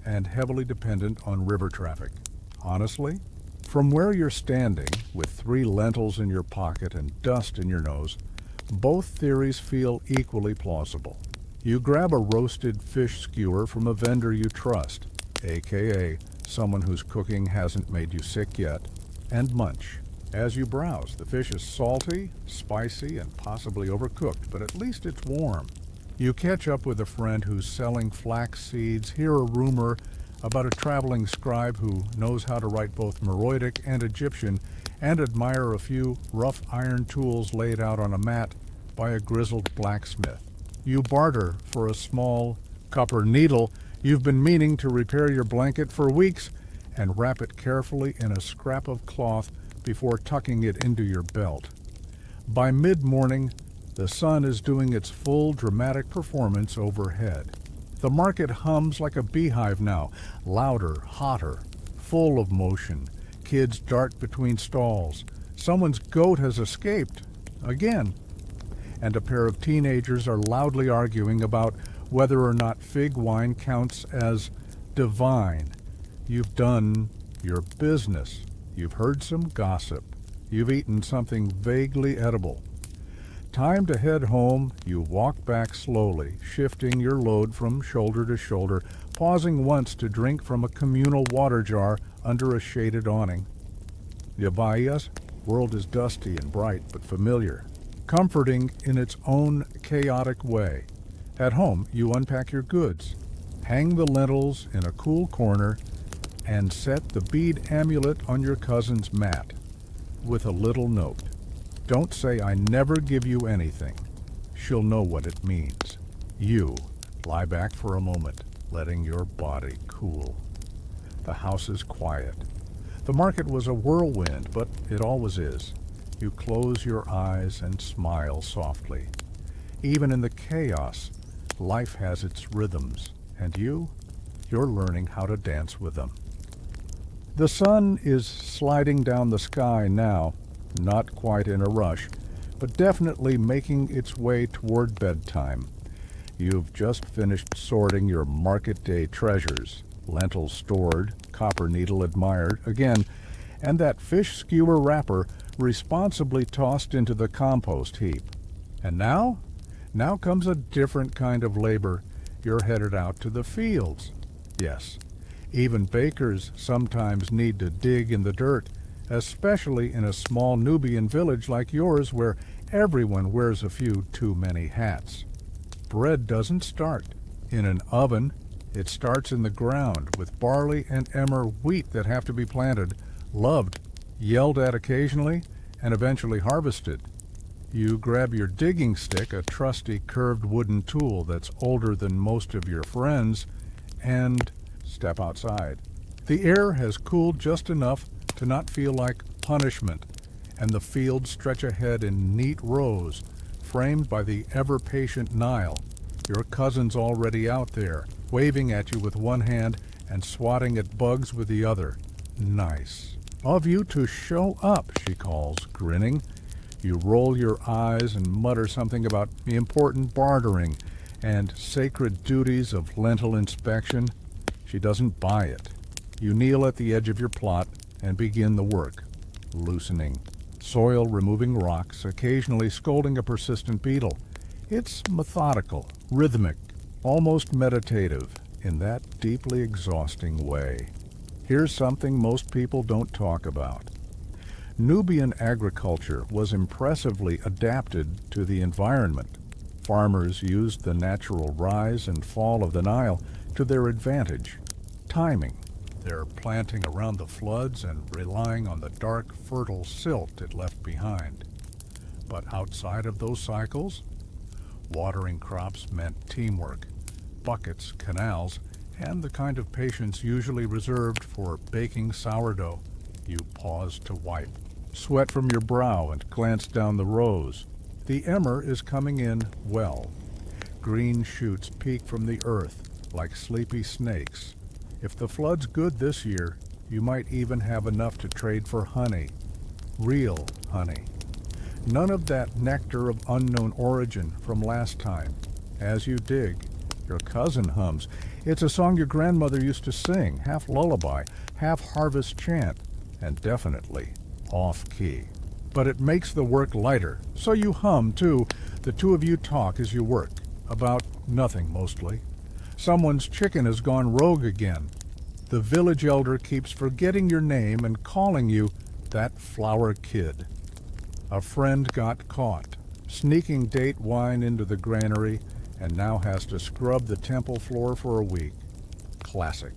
and heavily dependent on river traffic. Honestly, from where you're standing, with 3 lentils in your pocket and dust in your nose, both theories feel equally plausible. You grab a roasted fish skewer from a vendor you trust, aka someone whose cooking hasn't made you sick yet, and munch. As you browse, the fish is salty, spicy, and possibly overcooked, but at least it's warm. You catch up with a friend who's selling flax seeds, hear a rumor about a traveling scribe who knows how to write both Meroitic and Egyptian, and admire a few rough iron tools laid out on a mat by a grizzled blacksmith. You barter for a small copper needle you've been meaning to repair your blanket for weeks, and wrap it carefully in a scrap of cloth before tucking it into your belt. By mid-morning, the sun is doing its full dramatic performance overhead. The market hums like a beehive now, louder, hotter, full of motion. Kids dart between stalls. Someone's goat has escaped, again. And a pair of teenagers are loudly arguing about whether or not fig wine counts as divine. You've done your business. You've heard some gossip. You've eaten something vaguely edible. Time to head home. You walk back slowly, shifting your load from shoulder to shoulder, pausing once to drink from a communal water jar under a shaded awning. The Bahía's world is dusty and bright but familiar, comforting in its own chaotic way. At home, you unpack your goods, hang the lentils in a cool corner, and set the bead amulet on your cousin's mat with a little note. Don't say I never give you anything. She'll know what it means. You lie back for a moment, letting your body cool. The house is quiet. The market was a whirlwind, but it always is. You close your eyes and smile softly. Even in the chaos, life has its rhythms, and you're learning how to dance with them. The sun is sliding down the sky now, not quite in a rush, but definitely making its way toward bedtime. You've just finished sorting your market day treasures, lentils stored, copper needle admired, again, and that fish skewer wrapper responsibly tossed into the compost heap. And now comes a different kind of labor. You're headed out to the fields. Yes, even bakers sometimes need to dig in the dirt, especially in a small Nubian village like yours where everyone wears a few too many hats. Bread doesn't start in an oven. It starts in the ground with barley and emmer wheat that have to be planted, loved, yelled at occasionally, and eventually harvested. You grab your digging stick, a trusty curved wooden tool that's older than most of your friends, and step outside. The air has cooled just enough to not feel like punishment, and the fields stretch ahead in neat rows, framed by the ever-patient Nile. Your cousin's already out there, waving at you with one hand and swatting at bugs with the other. Nice. Of you to show up, she calls, grinning. You roll your eyes and mutter something about the important bartering and sacred duties of lentil inspection. She doesn't buy it. You kneel at the edge of your plot and begin the work, loosening, soil removing rocks, occasionally scolding a persistent beetle. It's methodical, rhythmic, almost meditative, in that deeply exhausting way. Here's something most people don't talk about. Nubian agriculture was impressively adapted to the environment. Farmers used the natural rise and fall of the Nile to their advantage, timing their planting around the floods and relying on the dark, fertile silt it left behind. But outside of those cycles, watering crops meant teamwork, buckets, canals, and the kind of patience usually reserved for baking sourdough. You pause to wipe, sweat from your brow, and glance down the rows. The emmer is coming in well. Green shoots peek from the earth like sleepy snakes. If the flood's good this year, you might even have enough to trade for honey. Real honey. None of that nectar of unknown origin from last time. As you dig, your cousin hums. It's a song your grandmother used to sing, half lullaby, half harvest chant, and definitely off-key. But it makes the work lighter, so you hum, too. The two of you talk as you work, about nothing mostly. Someone's chicken has gone rogue again. The village elder keeps forgetting your name and calling you that flower kid. A friend got caught, sneaking date wine into the granary, and now has to scrub the temple floor for a week. Classic.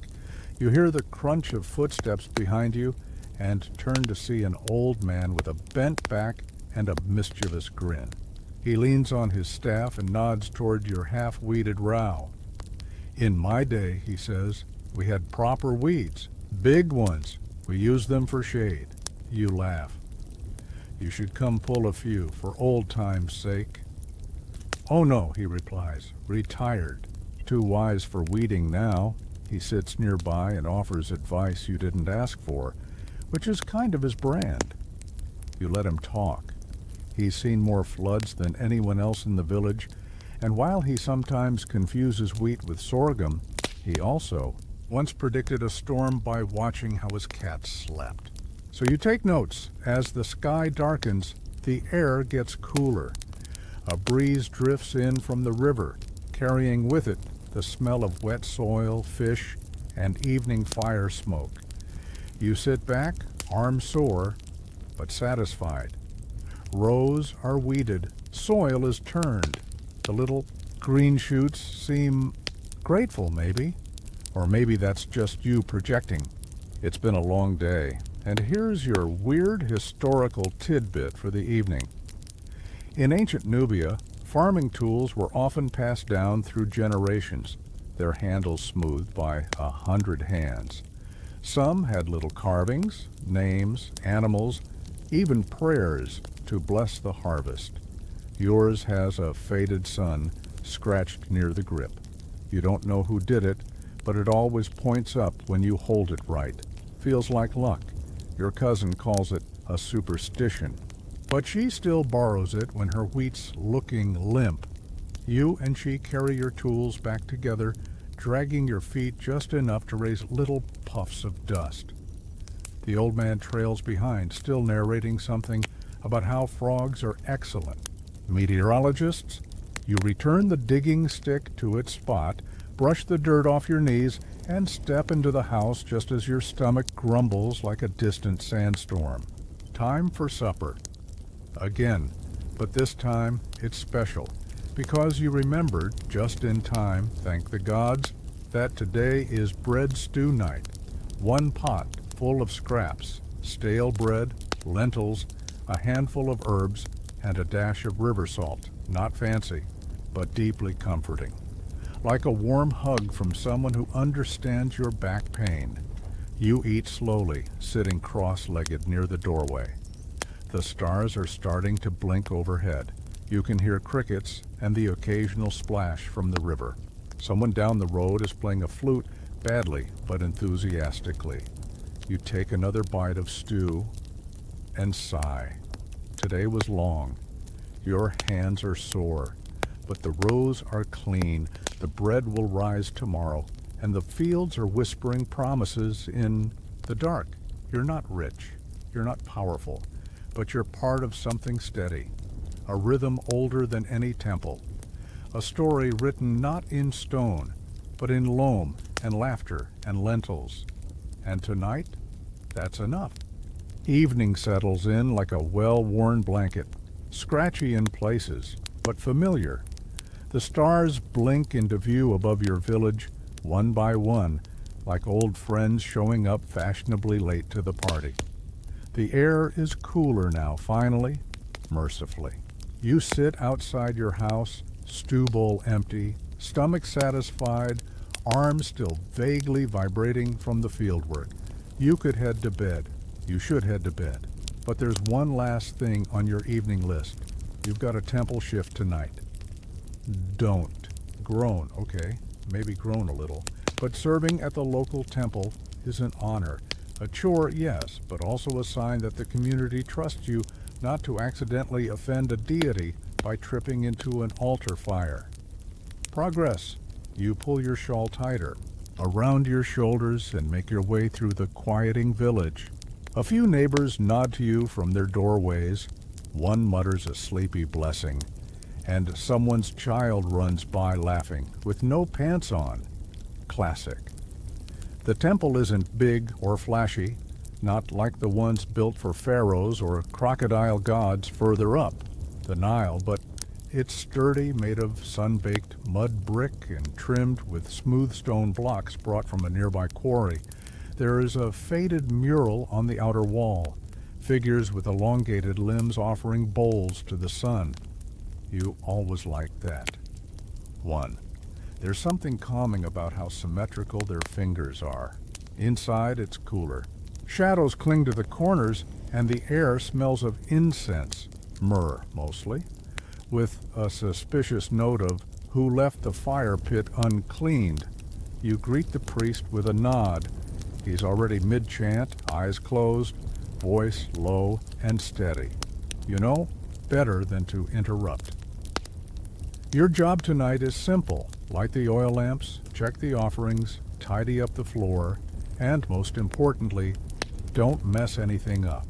You hear the crunch of footsteps behind you and turn to see an old man with a bent back and a mischievous grin. He leans on his staff and nods toward your half-weeded row. In my day, he says, we had proper weeds, big ones. We used them for shade. You laugh. You should come pull a few for old time's sake. Oh no, he replies, retired. Too wise for weeding now. He sits nearby and offers advice you didn't ask for, which is kind of his brand. You let him talk. He's seen more floods than anyone else in the village, and while he sometimes confuses wheat with sorghum, he also once predicted a storm by watching how his cat slept. So you take notes. As the sky darkens, the air gets cooler. A breeze drifts in from the river, carrying with it the smell of wet soil, fish, and evening fire smoke. You sit back, arms sore, but satisfied. Rows are weeded, soil is turned. The little green shoots seem grateful, maybe. Or maybe that's just you projecting. It's been a long day, and here's your weird historical tidbit for the evening. In ancient Nubia, farming tools were often passed down through generations, their handles smoothed by 100 hands. Some had little carvings, names, animals, even prayers to bless the harvest. Yours has a faded sun scratched near the grip. You don't know who did it, but it always points up when you hold it right. Feels like luck. Your cousin calls it a superstition. But she still borrows it when her wheat's looking limp. You and she carry your tools back together, dragging your feet just enough to raise little puffs of dust. The old man trails behind, still narrating something about how frogs are excellent. Meteorologists, you return the digging stick to its spot, brush the dirt off your knees, and step into the house just as your stomach grumbles like a distant sandstorm. Time for supper. Again, but this time it's special, because you remembered just in time, thank the gods, that today is bread stew night. One pot full of scraps, stale bread, lentils, a handful of herbs, and a dash of river salt. Not fancy, but deeply comforting. Like a warm hug from someone who understands your back pain. You eat slowly, sitting cross-legged near the doorway. The stars are starting to blink overhead. You can hear crickets and the occasional splash from the river. Someone down the road is playing a flute, badly but enthusiastically. You take another bite of stew and sigh. Today was long. Your hands are sore, but the rows are clean. The bread will rise tomorrow, and the fields are whispering promises in the dark. You're not rich, you're not powerful, but you're part of something steady, a rhythm older than any temple, a story written not in stone, but in loam and laughter and lentils. And tonight, that's enough. Evening settles in like a well-worn blanket, scratchy in places, but familiar. The stars blink into view above your village, one by one, like old friends showing up fashionably late to the party. The air is cooler now, finally, mercifully. You sit outside your house, stew bowl empty, stomach satisfied, arms still vaguely vibrating from the fieldwork. You could head to bed. You should head to bed. But there's one last thing on your evening list. You've got a temple shift tonight. Don't. Groan, okay, maybe groan a little. But serving at the local temple is an honor. A chore, yes, but also a sign that the community trusts you not to accidentally offend a deity by tripping into an altar fire. Progress. You pull your shawl tighter around your shoulders and make your way through the quieting village. A few neighbors nod to you from their doorways. One mutters a sleepy blessing, and someone's child runs by laughing, with no pants on. Classic. The temple isn't big or flashy, not like the ones built for pharaohs or crocodile gods further up the Nile, but it's sturdy, made of sun-baked mud brick and trimmed with smooth stone blocks brought from a nearby quarry. There is a faded mural on the outer wall, figures with elongated limbs offering bowls to the sun. You always liked that. 1. There's something calming about how symmetrical their fingers are. Inside, it's cooler. Shadows cling to the corners, and the air smells of incense, myrrh mostly, with a suspicious note of who left the fire pit uncleaned. You greet the priest with a nod. He's already mid-chant, eyes closed, voice low and steady. You know, better than to interrupt. Your job tonight is simple. Light the oil lamps, check the offerings, tidy up the floor, and most importantly, don't mess anything up.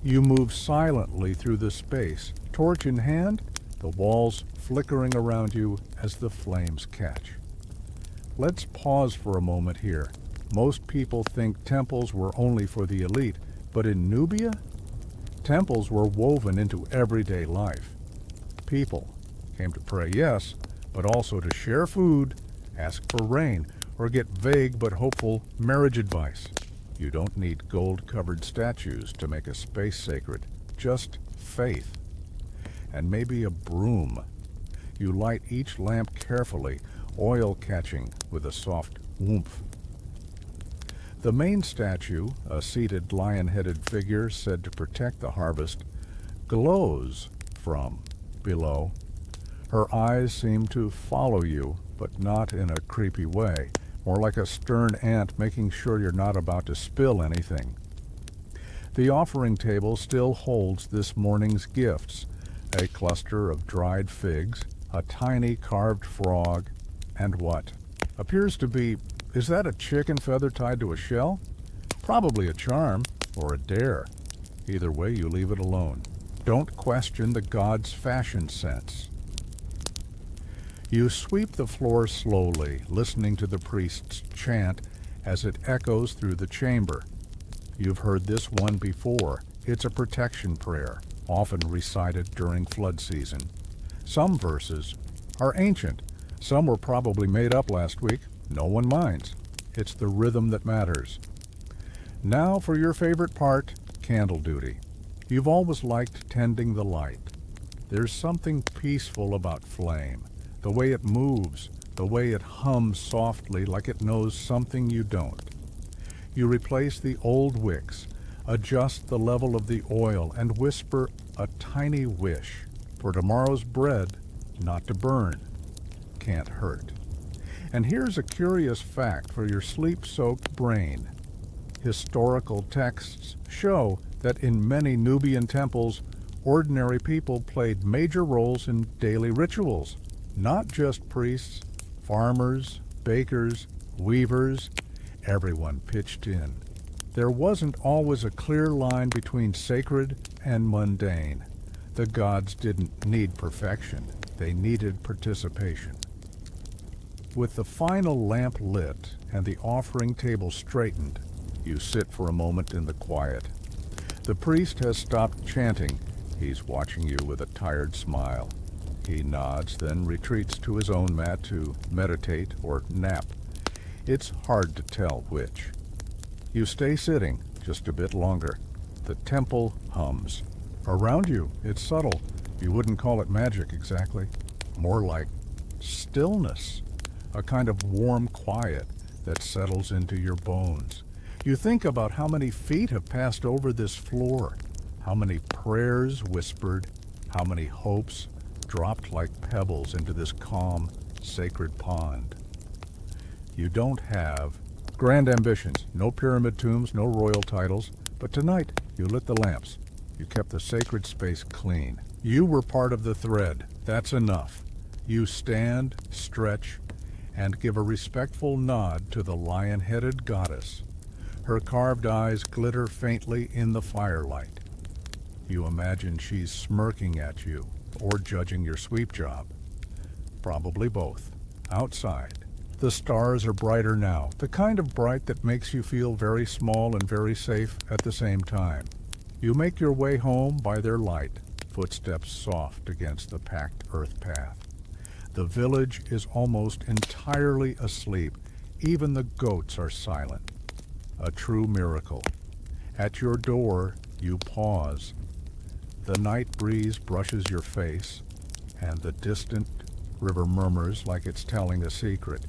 You move silently through the space, torch in hand, the walls flickering around you as the flames catch. Let's pause for a moment here. Most people think temples were only for the elite, but in Nubia, temples were woven into everyday life. People came to pray, yes, but also to share food, ask for rain, or get vague but hopeful marriage advice. You don't need gold-covered statues to make a space sacred, just faith. And maybe a broom. You light each lamp carefully, oil catching with a soft whoomph. The main statue, a seated lion-headed figure said to protect the harvest, glows from below. Her eyes seem to follow you, but not in a creepy way, more like a stern aunt making sure you're not about to spill anything. The offering table still holds this morning's gifts, a cluster of dried figs, a tiny carved frog, and what appears to be, is that a chicken feather tied to a shell? Probably a charm, or a dare. Either way, you leave it alone. Don't question the god's fashion sense. You sweep the floor slowly, listening to the priest's chant as it echoes through the chamber. You've heard this one before. It's a protection prayer, often recited during flood season. Some verses are ancient. Some were probably made up last week. No one minds. It's the rhythm that matters. Now for your favorite part, candle duty. You've always liked tending the light. There's something peaceful about flame. The way it moves, the way it hums softly like it knows something you don't. You replace the old wicks, adjust the level of the oil, and whisper a tiny wish for tomorrow's bread not to burn. Can't hurt. And here's a curious fact for your sleep-soaked brain. Historical texts show that in many Nubian temples, ordinary people played major roles in daily rituals. Not just priests, farmers, bakers, weavers, everyone pitched in. There wasn't always a clear line between sacred and mundane. The gods didn't need perfection, they needed participation. With the final lamp lit and the offering table straightened, you sit for a moment in the quiet. The priest has stopped chanting. He's watching you with a tired smile. He nods, then retreats to his own mat to meditate or nap. It's hard to tell which. You stay sitting just a bit longer. The temple hums. Around you, it's subtle. You wouldn't call it magic exactly. More like stillness, a kind of warm quiet that settles into your bones. You think about how many feet have passed over this floor, how many prayers whispered, how many hopes dropped like pebbles into this calm, sacred pond. You don't have grand ambitions, no pyramid tombs, no royal titles, but tonight you lit the lamps. You kept the sacred space clean. You were part of the thread. That's enough. You stand, stretch, and give a respectful nod to the lion-headed goddess. Her carved eyes glitter faintly in the firelight. You imagine she's smirking at you or judging your sweep job. Probably both. Outside, the stars are brighter now, the kind of bright that makes you feel very small and very safe at the same time. You make your way home by their light, footsteps soft against the packed earth path. The village is almost entirely asleep. Even the goats are silent. A true miracle. At your door, you pause. The night breeze brushes your face, and the distant river murmurs like it's telling a secret.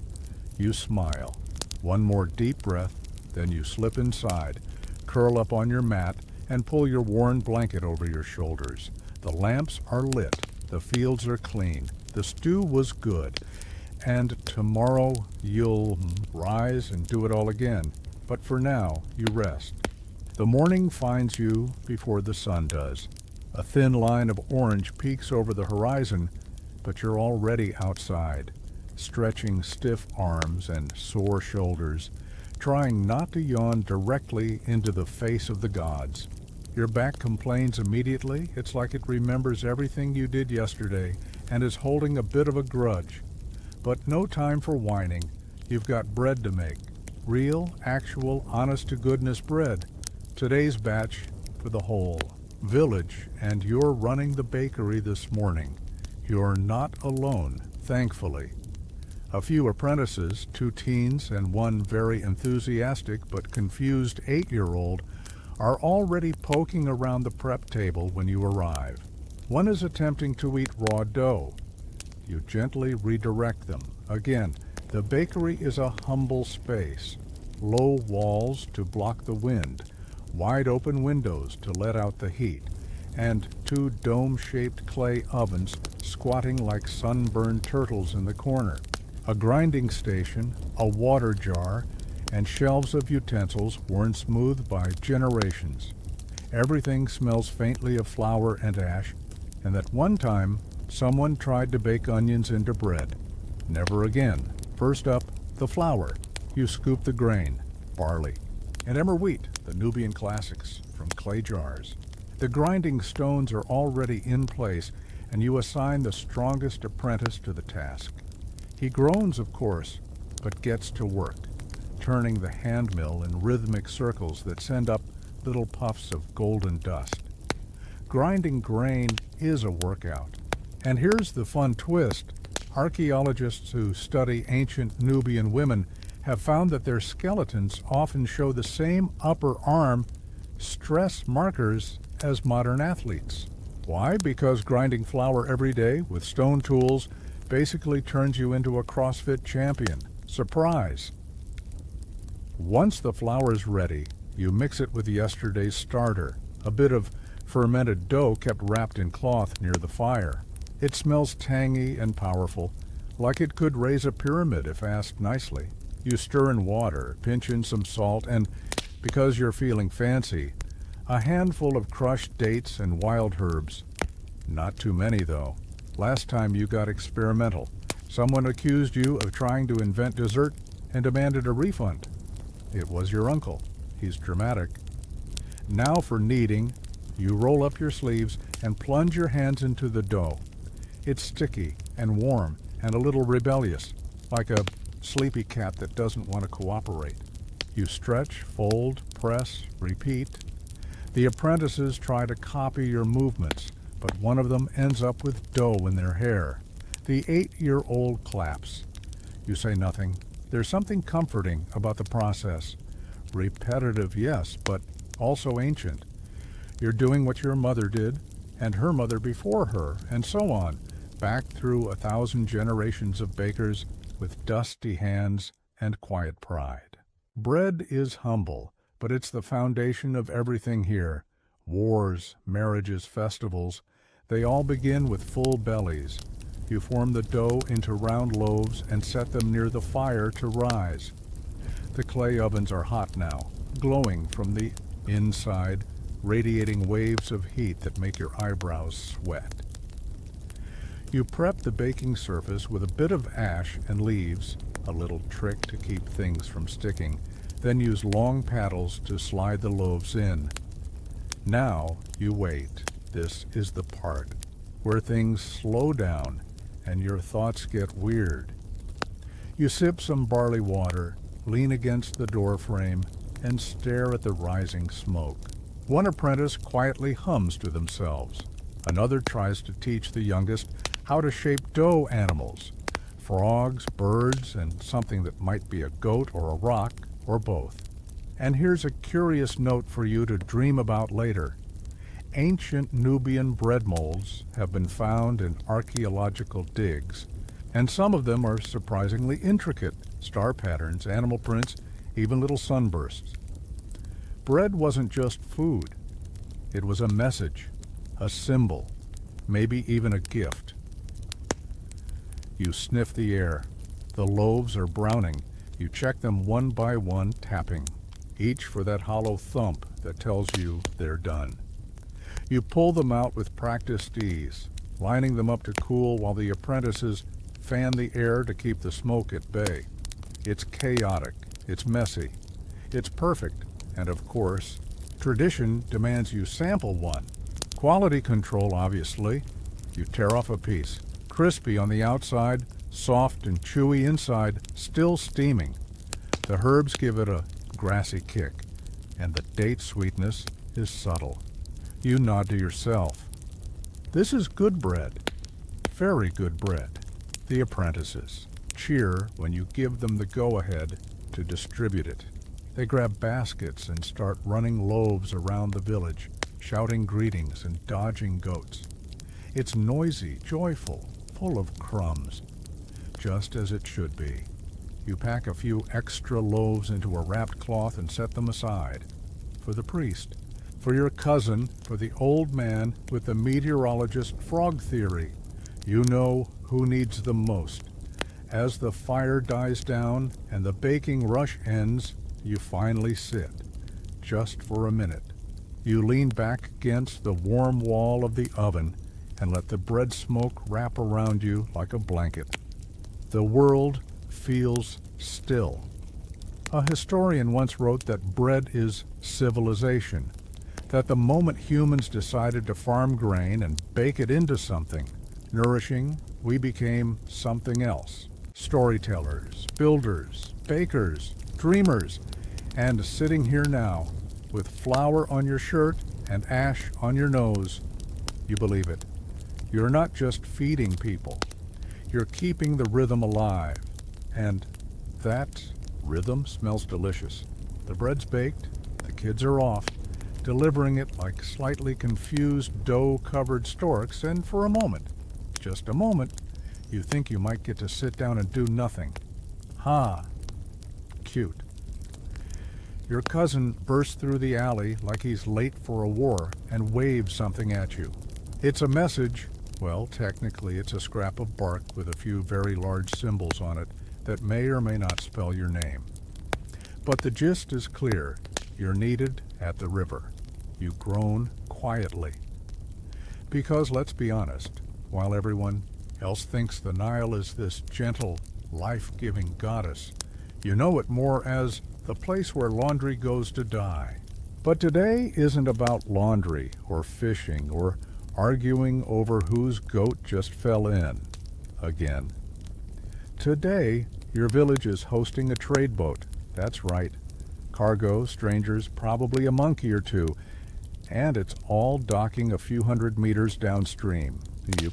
You smile. One more deep breath, then you slip inside, curl up on your mat, and pull your worn blanket over your shoulders. The lamps are lit. The fields are clean. The stew was good. And tomorrow you'll rise and do it all again. But for now, you rest. The morning finds you before the sun does. A thin line of orange peeks over the horizon, but you're already outside, stretching stiff arms and sore shoulders, trying not to yawn directly into the face of the gods. Your back complains immediately. It's like it remembers everything you did yesterday and is holding a bit of a grudge. But no time for whining. You've got bread to make. Real, actual, honest-to-goodness bread. Today's batch for the whole village, and you're running the bakery this morning. You're not alone, thankfully. A few apprentices, 2 teens and 1 very enthusiastic but confused 8-year-old, are already poking around the prep table when you arrive. One is attempting to eat raw dough. You gently redirect them. Again, the bakery is a humble space. Low walls to block the wind, wide open windows to let out the heat, and 2 dome-shaped clay ovens squatting like sunburned turtles in the corner. A grinding station, a water jar, and shelves of utensils worn smooth by generations. Everything smells faintly of flour and ash, and at one time, someone tried to bake onions into bread. Never again. First up, the flour. You scoop the grain, barley, and emmer wheat, the Nubian classics, from clay jars. The grinding stones are already in place, and you assign the strongest apprentice to the task. He groans, of course, but gets to work, turning the hand mill in rhythmic circles that send up little puffs of golden dust. Grinding grain is a workout. And here's the fun twist. Archaeologists who study ancient Nubian women have found that their skeletons often show the same upper arm stress markers as modern athletes. Why? Because grinding flour every day with stone tools basically turns you into a CrossFit champion. Surprise! Once the flour is ready, you mix it with yesterday's starter, a bit of fermented dough kept wrapped in cloth near the fire. It smells tangy and powerful, like it could raise a pyramid if asked nicely. You stir in water, pinch in some salt, and, because you're feeling fancy, a handful of crushed dates and wild herbs. Not too many, though. Last time you got experimental. Someone accused you of trying to invent dessert and demanded a refund. It was your uncle. He's dramatic. Now for kneading, you roll up your sleeves and plunge your hands into the dough. It's sticky and warm and a little rebellious, like a sleepy cat that doesn't want to cooperate. You stretch, fold, press, repeat. The apprentices try to copy your movements, but one of them ends up with dough in their hair. The 8-year-old claps. You say nothing. There's something comforting about the process. Repetitive, yes, but also ancient. You're doing what your mother did, and her mother before her, and so on, back through 1,000 generations of bakers with dusty hands and quiet pride. Bread is humble, but it's the foundation of everything here. Wars, marriages, festivals, they all begin with full bellies. You form the dough into round loaves and set them near the fire to rise. The clay ovens are hot now, glowing from the inside, radiating waves of heat that make your eyebrows sweat. You prep the baking surface with a bit of ash and leaves, a little trick to keep things from sticking, then use long paddles to slide the loaves in. Now you wait. This is the part where things slow down and your thoughts get weird. You sip some barley water, lean against the door frame, and stare at the rising smoke. One apprentice quietly hums to themselves. Another tries to teach the youngest how to shape dough animals, frogs, birds, and something that might be a goat or a rock, or both. And here's a curious note for you to dream about later. Ancient Nubian bread molds have been found in archaeological digs, and some of them are surprisingly intricate, star patterns, animal prints, even little sunbursts. Bread wasn't just food. It was a message, a symbol, maybe even a gift. You sniff the air. The loaves are browning. You check them one by one, tapping, each for that hollow thump that tells you they're done. You pull them out with practiced ease, lining them up to cool while the apprentices fan the air to keep the smoke at bay. It's chaotic, it's messy, it's perfect, and of course, tradition demands you sample one. Quality control, obviously. You tear off a piece, crispy on the outside, soft and chewy inside, still steaming. The herbs give it a grassy kick, and the date sweetness is subtle. You nod to yourself. This is good bread, very good bread. The apprentices cheer when you give them the go-ahead to distribute it. They grab baskets and start running loaves around the village, shouting greetings and dodging goats. It's noisy, joyful, full of crumbs, just as it should be. You pack a few extra loaves into a wrapped cloth and set them aside. For the priest, for your cousin, for the old man with the meteorologist frog theory. You know who needs them most. As the fire dies down and the baking rush ends, you finally sit, just for a minute. You lean back against the warm wall of the oven and let the bread smoke wrap around you like a blanket. The world feels still. A historian once wrote that bread is civilization, that the moment humans decided to farm grain and bake it into something nourishing, we became something else. Storytellers, builders, bakers, dreamers, and sitting here now, with flour on your shirt and ash on your nose, you believe it. You're not just feeding people. You're keeping the rhythm alive. And that rhythm smells delicious. The bread's baked, the kids are off, delivering it like slightly confused dough-covered storks, and for a moment, just a moment, you think you might get to sit down and do nothing. Ha! Cute. Your cousin bursts through the alley like he's late for a war and waves something at you. It's a message. Well, technically it's a scrap of bark with a few very large symbols on it that may or may not spell your name. But the gist is clear. You're needed at the river. You groan quietly. Because let's be honest, while everyone else thinks the Nile is this gentle, life-giving goddess, you know it more as the place where laundry goes to die. But today isn't about laundry or fishing or arguing over whose goat just fell in again. Today, your village is hosting a trade boat. That's right. Cargo, strangers, probably a monkey or two. And it's all docking a few hundred meters downstream. You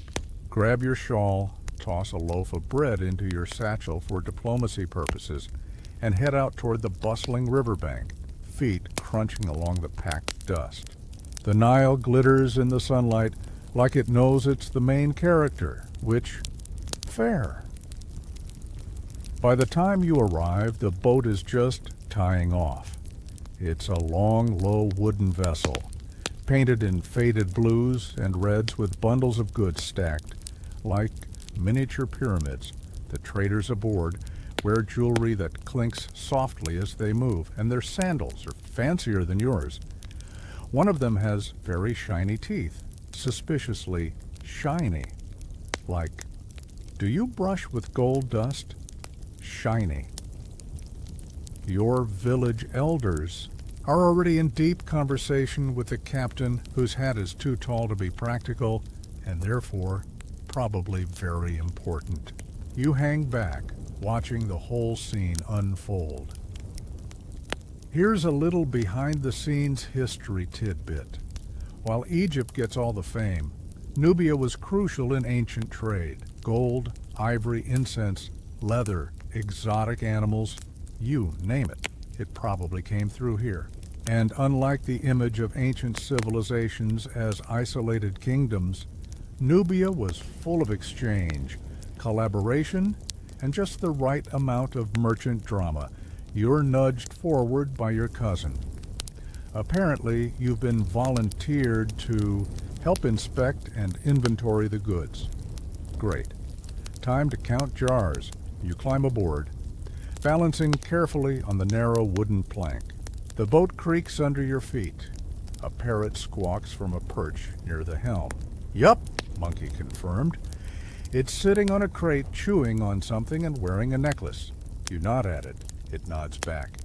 grab your shawl, toss a loaf of bread into your satchel for diplomacy purposes, and head out toward the bustling riverbank, feet crunching along the packed dust. The Nile glitters in the sunlight like it knows it's the main character, which, fair. By the time you arrive, the boat is just tying off. It's a long, low wooden vessel, painted in faded blues and reds with bundles of goods stacked, like miniature pyramids. The traders aboard wear jewelry that clinks softly as they move, and their sandals are fancier than yours. One of them has very shiny teeth, suspiciously shiny. Like, do you brush with gold dust? Shiny. Your village elders are already in deep conversation with the captain, whose hat is too tall to be practical and therefore probably very important. You hang back, watching the whole scene unfold. Here's a little behind-the-scenes history tidbit. While Egypt gets all the fame, Nubia was crucial in ancient trade. Gold, ivory, incense, leather, exotic animals, you name it. It probably came through here. And unlike the image of ancient civilizations as isolated kingdoms, Nubia was full of exchange, collaboration, and just the right amount of merchant drama. You're nudged forward by your cousin. Apparently, you've been volunteered to help inspect and inventory the goods. Great. Time to count jars. You climb aboard, balancing carefully on the narrow wooden plank. The boat creaks under your feet. A parrot squawks from a perch near the helm. Yup, Monkey confirmed. It's sitting on a crate chewing on something and wearing a necklace. You nod at it. It nods back.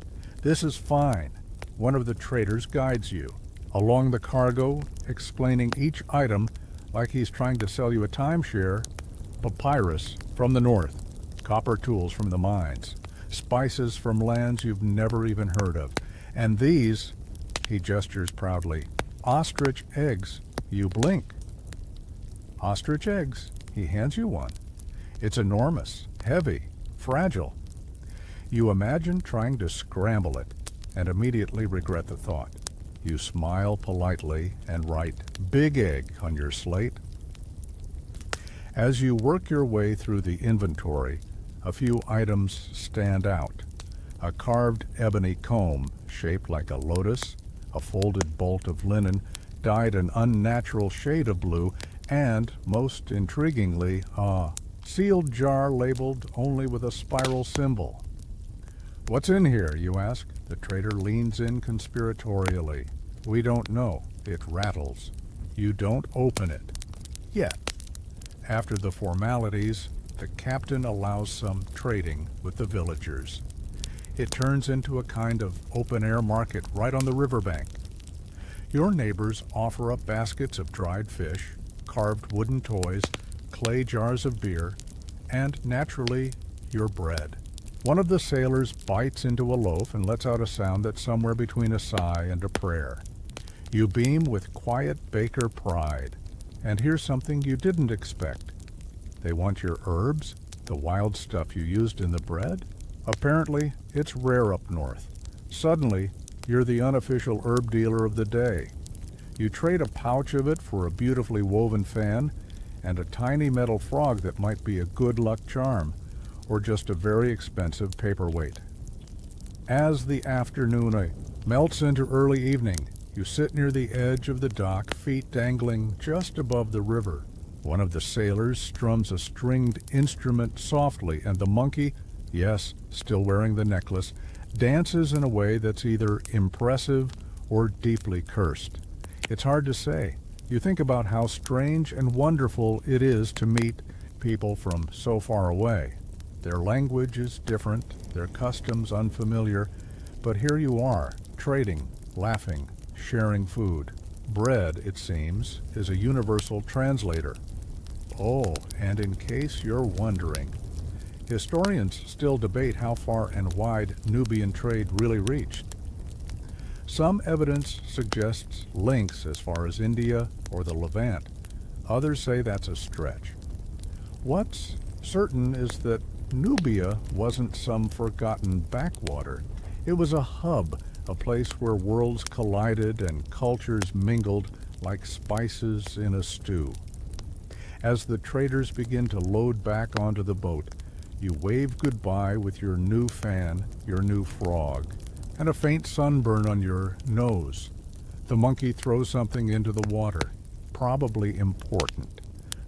This is fine. One of the traders guides you along the cargo, explaining each item like he's trying to sell you a timeshare. Papyrus from the north, copper tools from the mines, spices from lands you've never even heard of. And these, he gestures proudly, ostrich eggs. You blink. Ostrich eggs. He hands you one. It's enormous, heavy, fragile. You imagine trying to scramble it and immediately regret the thought. You smile politely and write "big egg" on your slate. As you work your way through the inventory, a few items stand out. A carved ebony comb shaped like a lotus, a folded bolt of linen dyed an unnatural shade of blue, and, most intriguingly, a sealed jar labeled only with a spiral symbol. What's in here, you ask? The trader leans in conspiratorially. We don't know. It rattles. You don't open it. Yet. After the formalities, the captain allows some trading with the villagers. It turns into a kind of open-air market right on the riverbank. Your neighbors offer up baskets of dried fish, carved wooden toys, clay jars of beer, and, naturally, your bread. One of the sailors bites into a loaf and lets out a sound that's somewhere between a sigh and a prayer. You beam with quiet baker pride. And here's something you didn't expect. They want your herbs, the wild stuff you used in the bread. Apparently, it's rare up north. Suddenly, you're the unofficial herb dealer of the day. You trade a pouch of it for a beautifully woven fan and a tiny metal frog that might be a good luck charm, or just a very expensive paperweight. As the afternoon melts into early evening, you sit near the edge of the dock, feet dangling just above the river. One of the sailors strums a stringed instrument softly, and the monkey, yes, still wearing the necklace, dances in a way that's either impressive or deeply cursed. It's hard to say. You think about how strange and wonderful it is to meet people from so far away. Their language is different, their customs unfamiliar, but here you are, trading, laughing, sharing food. Bread, it seems, is a universal translator. Oh, and in case you're wondering, historians still debate how far and wide Nubian trade really reached. Some evidence suggests links as far as India or the Levant. Others say that's a stretch. What's certain is that Nubia wasn't some forgotten backwater. It was a hub, a place where worlds collided and cultures mingled like spices in a stew. As the traders begin to load back onto the boat, you wave goodbye with your new fan, your new frog, and a faint sunburn on your nose. The monkey throws something into the water, probably important.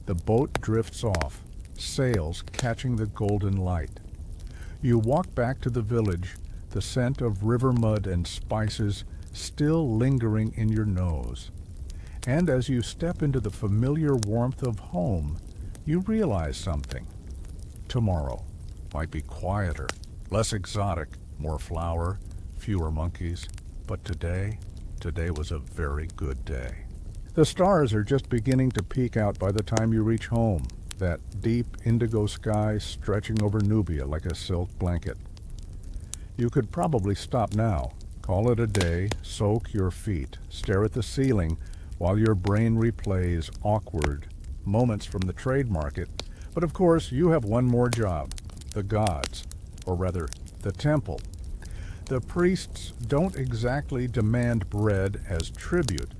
The boat drifts off, sails catching the golden light. You walk back to the village, the scent of river mud and spices still lingering in your nose. And as you step into the familiar warmth of home, you realize something. Tomorrow might be quieter, less exotic, more flower, fewer monkeys, but today was a very good day. The stars are just beginning to peek out by the time you reach home, that deep indigo sky stretching over Nubia like a silk blanket. You could probably stop now, call it a day, soak your feet, stare at the ceiling while your brain replays awkward moments from the trade market. But of course, you have one more job, the gods, or rather, the temple. The priests don't exactly demand bread as tribute,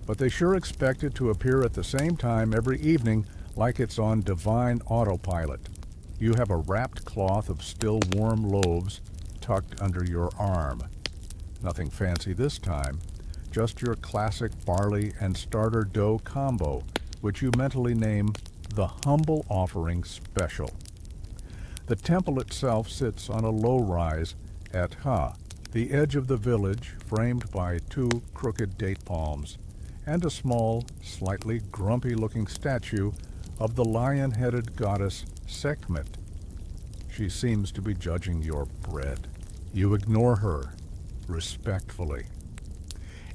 but they sure expect it to appear at the same time every evening like it's on divine autopilot. You have a wrapped cloth of still warm loaves tucked under your arm. Nothing fancy this time, just your classic barley and starter dough combo, which you mentally name the Humble Offering Special. The temple itself sits on a low rise at the edge of the village, framed by two crooked date palms, and a small, slightly grumpy-looking statue of the lion-headed goddess Sekhmet. She seems to be judging your bread. You ignore her, respectfully.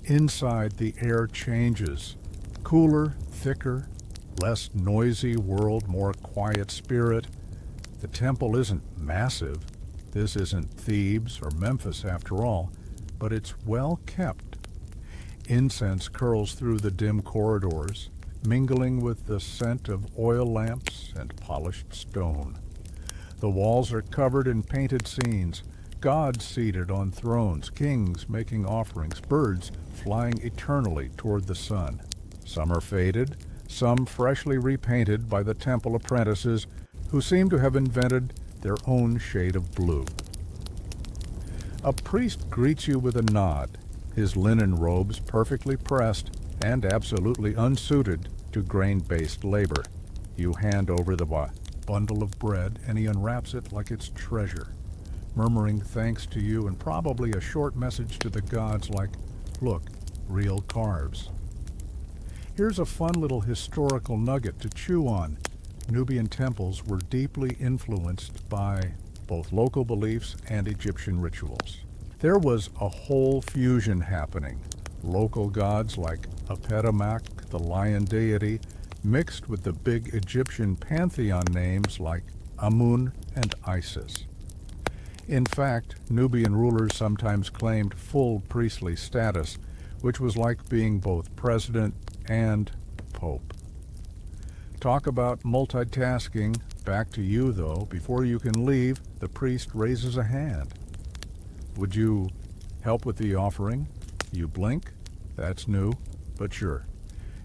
Inside, the air changes. Cooler, thicker, less noisy world, more quiet spirit. The temple isn't massive. This isn't Thebes or Memphis after all, but it's well kept. Incense curls through the dim corridors, mingling with the scent of oil lamps and polished stone. The walls are covered in painted scenes, gods seated on thrones, kings making offerings, birds flying eternally toward the sun. Some are faded, some freshly repainted by the temple apprentices who seem to have invented their own shade of blue. A priest greets you with a nod, his linen robes perfectly pressed and absolutely unsuited to grain-based labor. You hand over the bundle of bread, and he unwraps it like it's treasure, murmuring thanks to you and probably a short message to the gods like, "Look, real carbs." Here's a fun little historical nugget to chew on. Nubian temples were deeply influenced by both local beliefs and Egyptian rituals. There was a whole fusion happening. Local gods like Apetamak, the lion deity, mixed with the big Egyptian pantheon names like Amun and Isis. In fact, Nubian rulers sometimes claimed full priestly status, which was like being both president and pope. Talk about multitasking. Back to you, though. Before you can leave, the priest raises a hand. Would you help with the offering? You blink. That's new, but sure.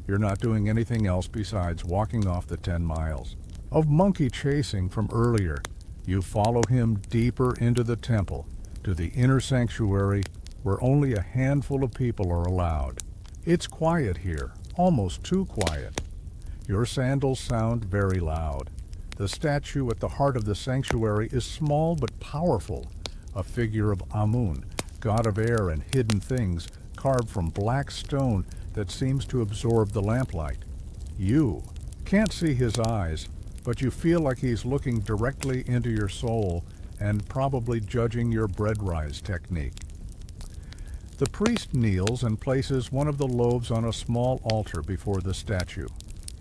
You're not doing anything else besides walking off the 10 miles. Of monkey chasing from earlier, you follow him deeper into the temple, to the inner sanctuary where only a handful of people are allowed. It's quiet here, almost too quiet. Your sandals sound very loud. The statue at the heart of the sanctuary is small but powerful, a figure of Amun, god of air and hidden things, carved from black stone that seems to absorb the lamplight. You can't see his eyes, but you feel like he's looking directly into your soul and probably judging your bread rise technique. The priest kneels and places one of the loaves on a small altar before the statue.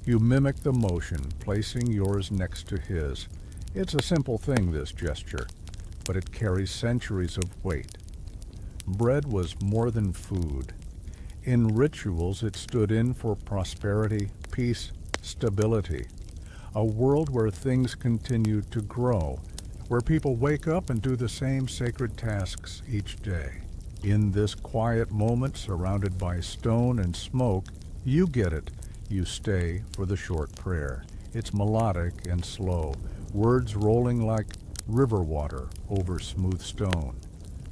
You mimic the motion, placing yours next to his. It's a simple thing, this gesture, but it carries centuries of weight. Bread was more than food. In rituals, it stood in for prosperity, peace, stability. A world where things continue to grow, where people wake up and do the same sacred tasks each day. In this quiet moment, surrounded by stone and smoke, you get it. You stay for the short prayer. It's melodic and slow, words rolling like river water over smooth stone.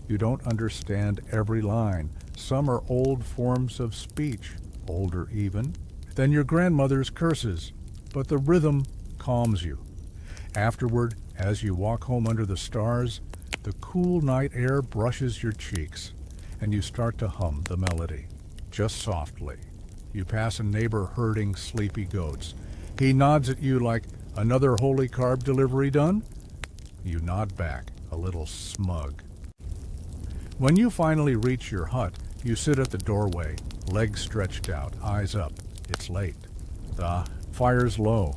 You don't understand every line. Some are old forms of speech, older even, than your grandmother's curses, but the rhythm calms you. Afterward, as you walk home under the stars, the cool night air brushes your cheeks, and you start to hum the melody, just softly. You pass a neighbor herding sleepy goats. He nods at you like, "Another holy carb delivery done?" You nod back, a little smug. When you finally reach your hut, you sit at the doorway, legs stretched out, eyes up. It's late. The fire's low.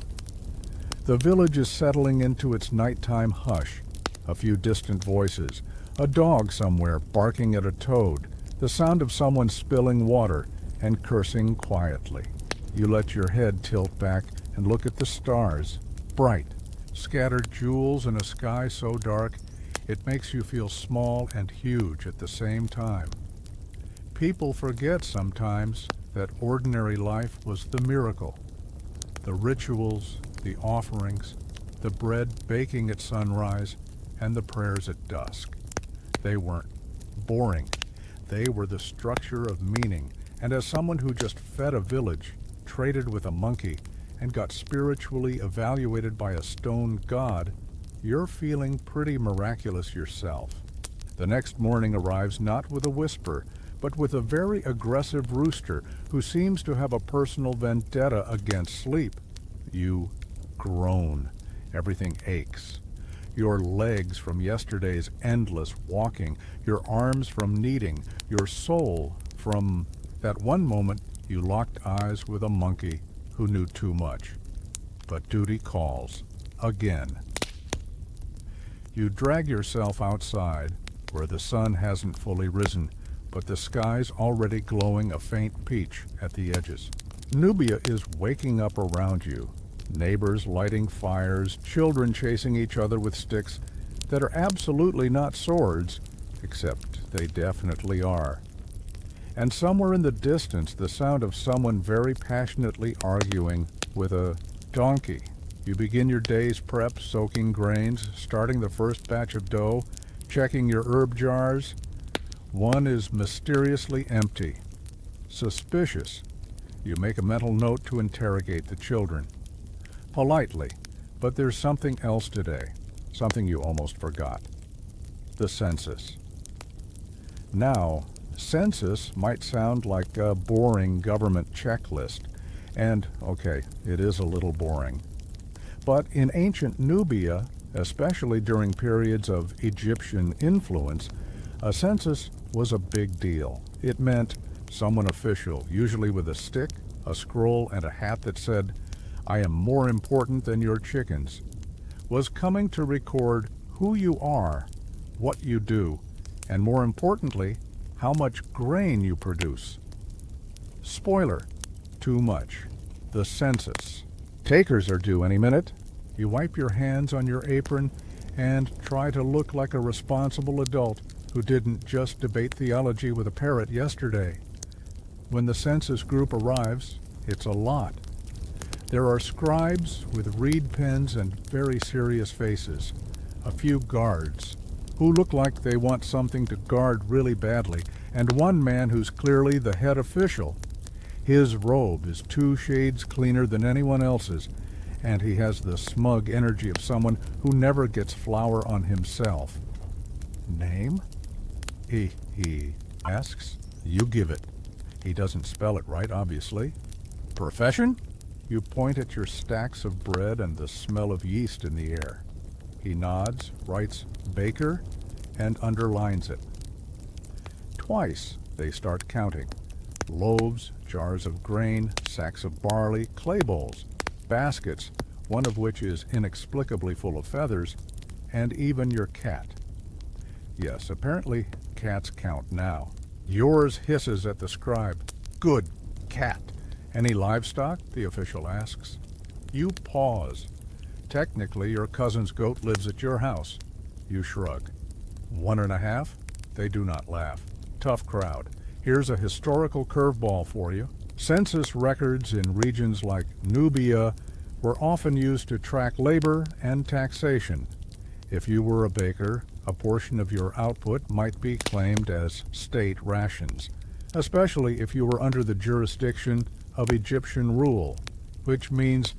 The village is settling into its nighttime hush. A few distant voices, a dog somewhere barking at a toad, the sound of someone spilling water and cursing quietly. You let your head tilt back and look at the stars, bright, scattered jewels in a sky so dark it makes you feel small and huge at the same time. People forget sometimes that ordinary life was the miracle. The rituals, the offerings, the bread baking at sunrise, and the prayers at dusk. They weren't boring. They were the structure of meaning. And as someone who just fed a village, traded with a monkey, and got spiritually evaluated by a stone god, you're feeling pretty miraculous yourself. The next morning arrives not with a whisper, but with a very aggressive rooster who seems to have a personal vendetta against sleep. You groan. Everything aches. Your legs from yesterday's endless walking, your arms from kneading, your soul from that one moment you locked eyes with a monkey who knew too much. But duty calls. Again. You drag yourself outside, where the sun hasn't fully risen, but the sky's already glowing a faint peach at the edges. Nubia is waking up around you. Neighbors lighting fires, children chasing each other with sticks that are absolutely not swords, except they definitely are. And somewhere in the distance, the sound of someone very passionately arguing with a donkey. You begin your day's prep, soaking grains, starting the first batch of dough, checking your herb jars. One is mysteriously empty. Suspicious. You make a mental note to interrogate the children. Politely, but there's something else today, something you almost forgot. The census. Now, census might sound like a boring government checklist, and, okay, it is a little boring. But in ancient Nubia, especially during periods of Egyptian influence, a census was a big deal. It meant someone official, usually with a stick, a scroll, and a hat that said, "I am more important than your chickens," was coming to record who you are, what you do, and more importantly, how much grain you produce. Spoiler, too much. The census. Takers are due any minute. You wipe your hands on your apron and try to look like a responsible adult who didn't just debate theology with a parrot yesterday. When the census group arrives, it's a lot. There are scribes with reed pens and very serious faces, a few guards who look like they want something to guard really badly, and one man who's clearly the head official. His robe is 2 shades cleaner than anyone else's, and he has the smug energy of someone who never gets flour on himself. Name? He asks. You give it. He doesn't spell it right, obviously. Profession? You point at your stacks of bread and the smell of yeast in the air. He nods, writes baker, and underlines it. Twice they start counting. Loaves, jars of grain, sacks of barley, clay bowls, baskets, one of which is inexplicably full of feathers, and even your cat. Yes, apparently cats count now. Yours hisses at the scribe. Good cat. Any livestock? The official asks. You pause. Technically, your cousin's goat lives at your house. You shrug. 1.5? They do not laugh. Tough crowd. Here's a historical curveball for you. Census records in regions like Nubia were often used to track labor and taxation. If you were a baker, a portion of your output might be claimed as state rations, especially if you were under the jurisdiction of Egyptian rule, which means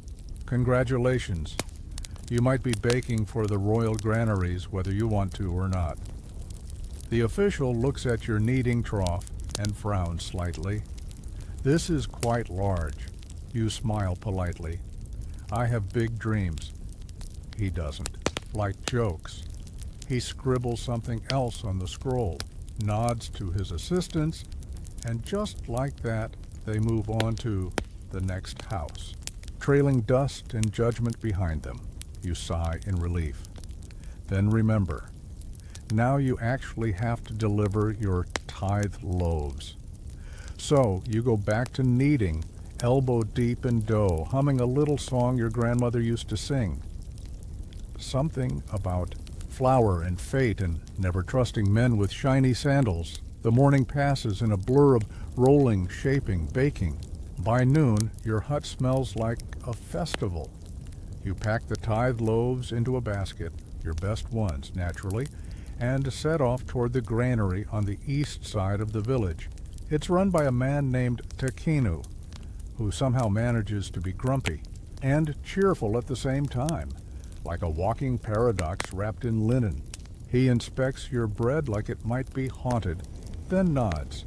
congratulations. You might be baking for the royal granaries whether you want to or not. The official looks at your kneading trough and frowns slightly. This is quite large. You smile politely. I have big dreams. He doesn't. Like jokes. He scribbles something else on the scroll, nods to his assistants, and just like that, they move on to the next house, trailing dust and judgment behind them. You sigh in relief. Then remember, now you actually have to deliver your tithe loaves. So you go back to kneading, elbow deep in dough, humming a little song your grandmother used to sing. Something about flour and fate and never trusting men with shiny sandals. The morning passes in a blur of rolling, shaping, baking. By noon, your hut smells like a festival. You pack the tithe loaves into a basket, your best ones, naturally, and set off toward the granary on the east side of the village. It's run by a man named Takinu, who somehow manages to be grumpy and cheerful at the same time, like a walking paradox wrapped in linen. He inspects your bread like it might be haunted, then nods.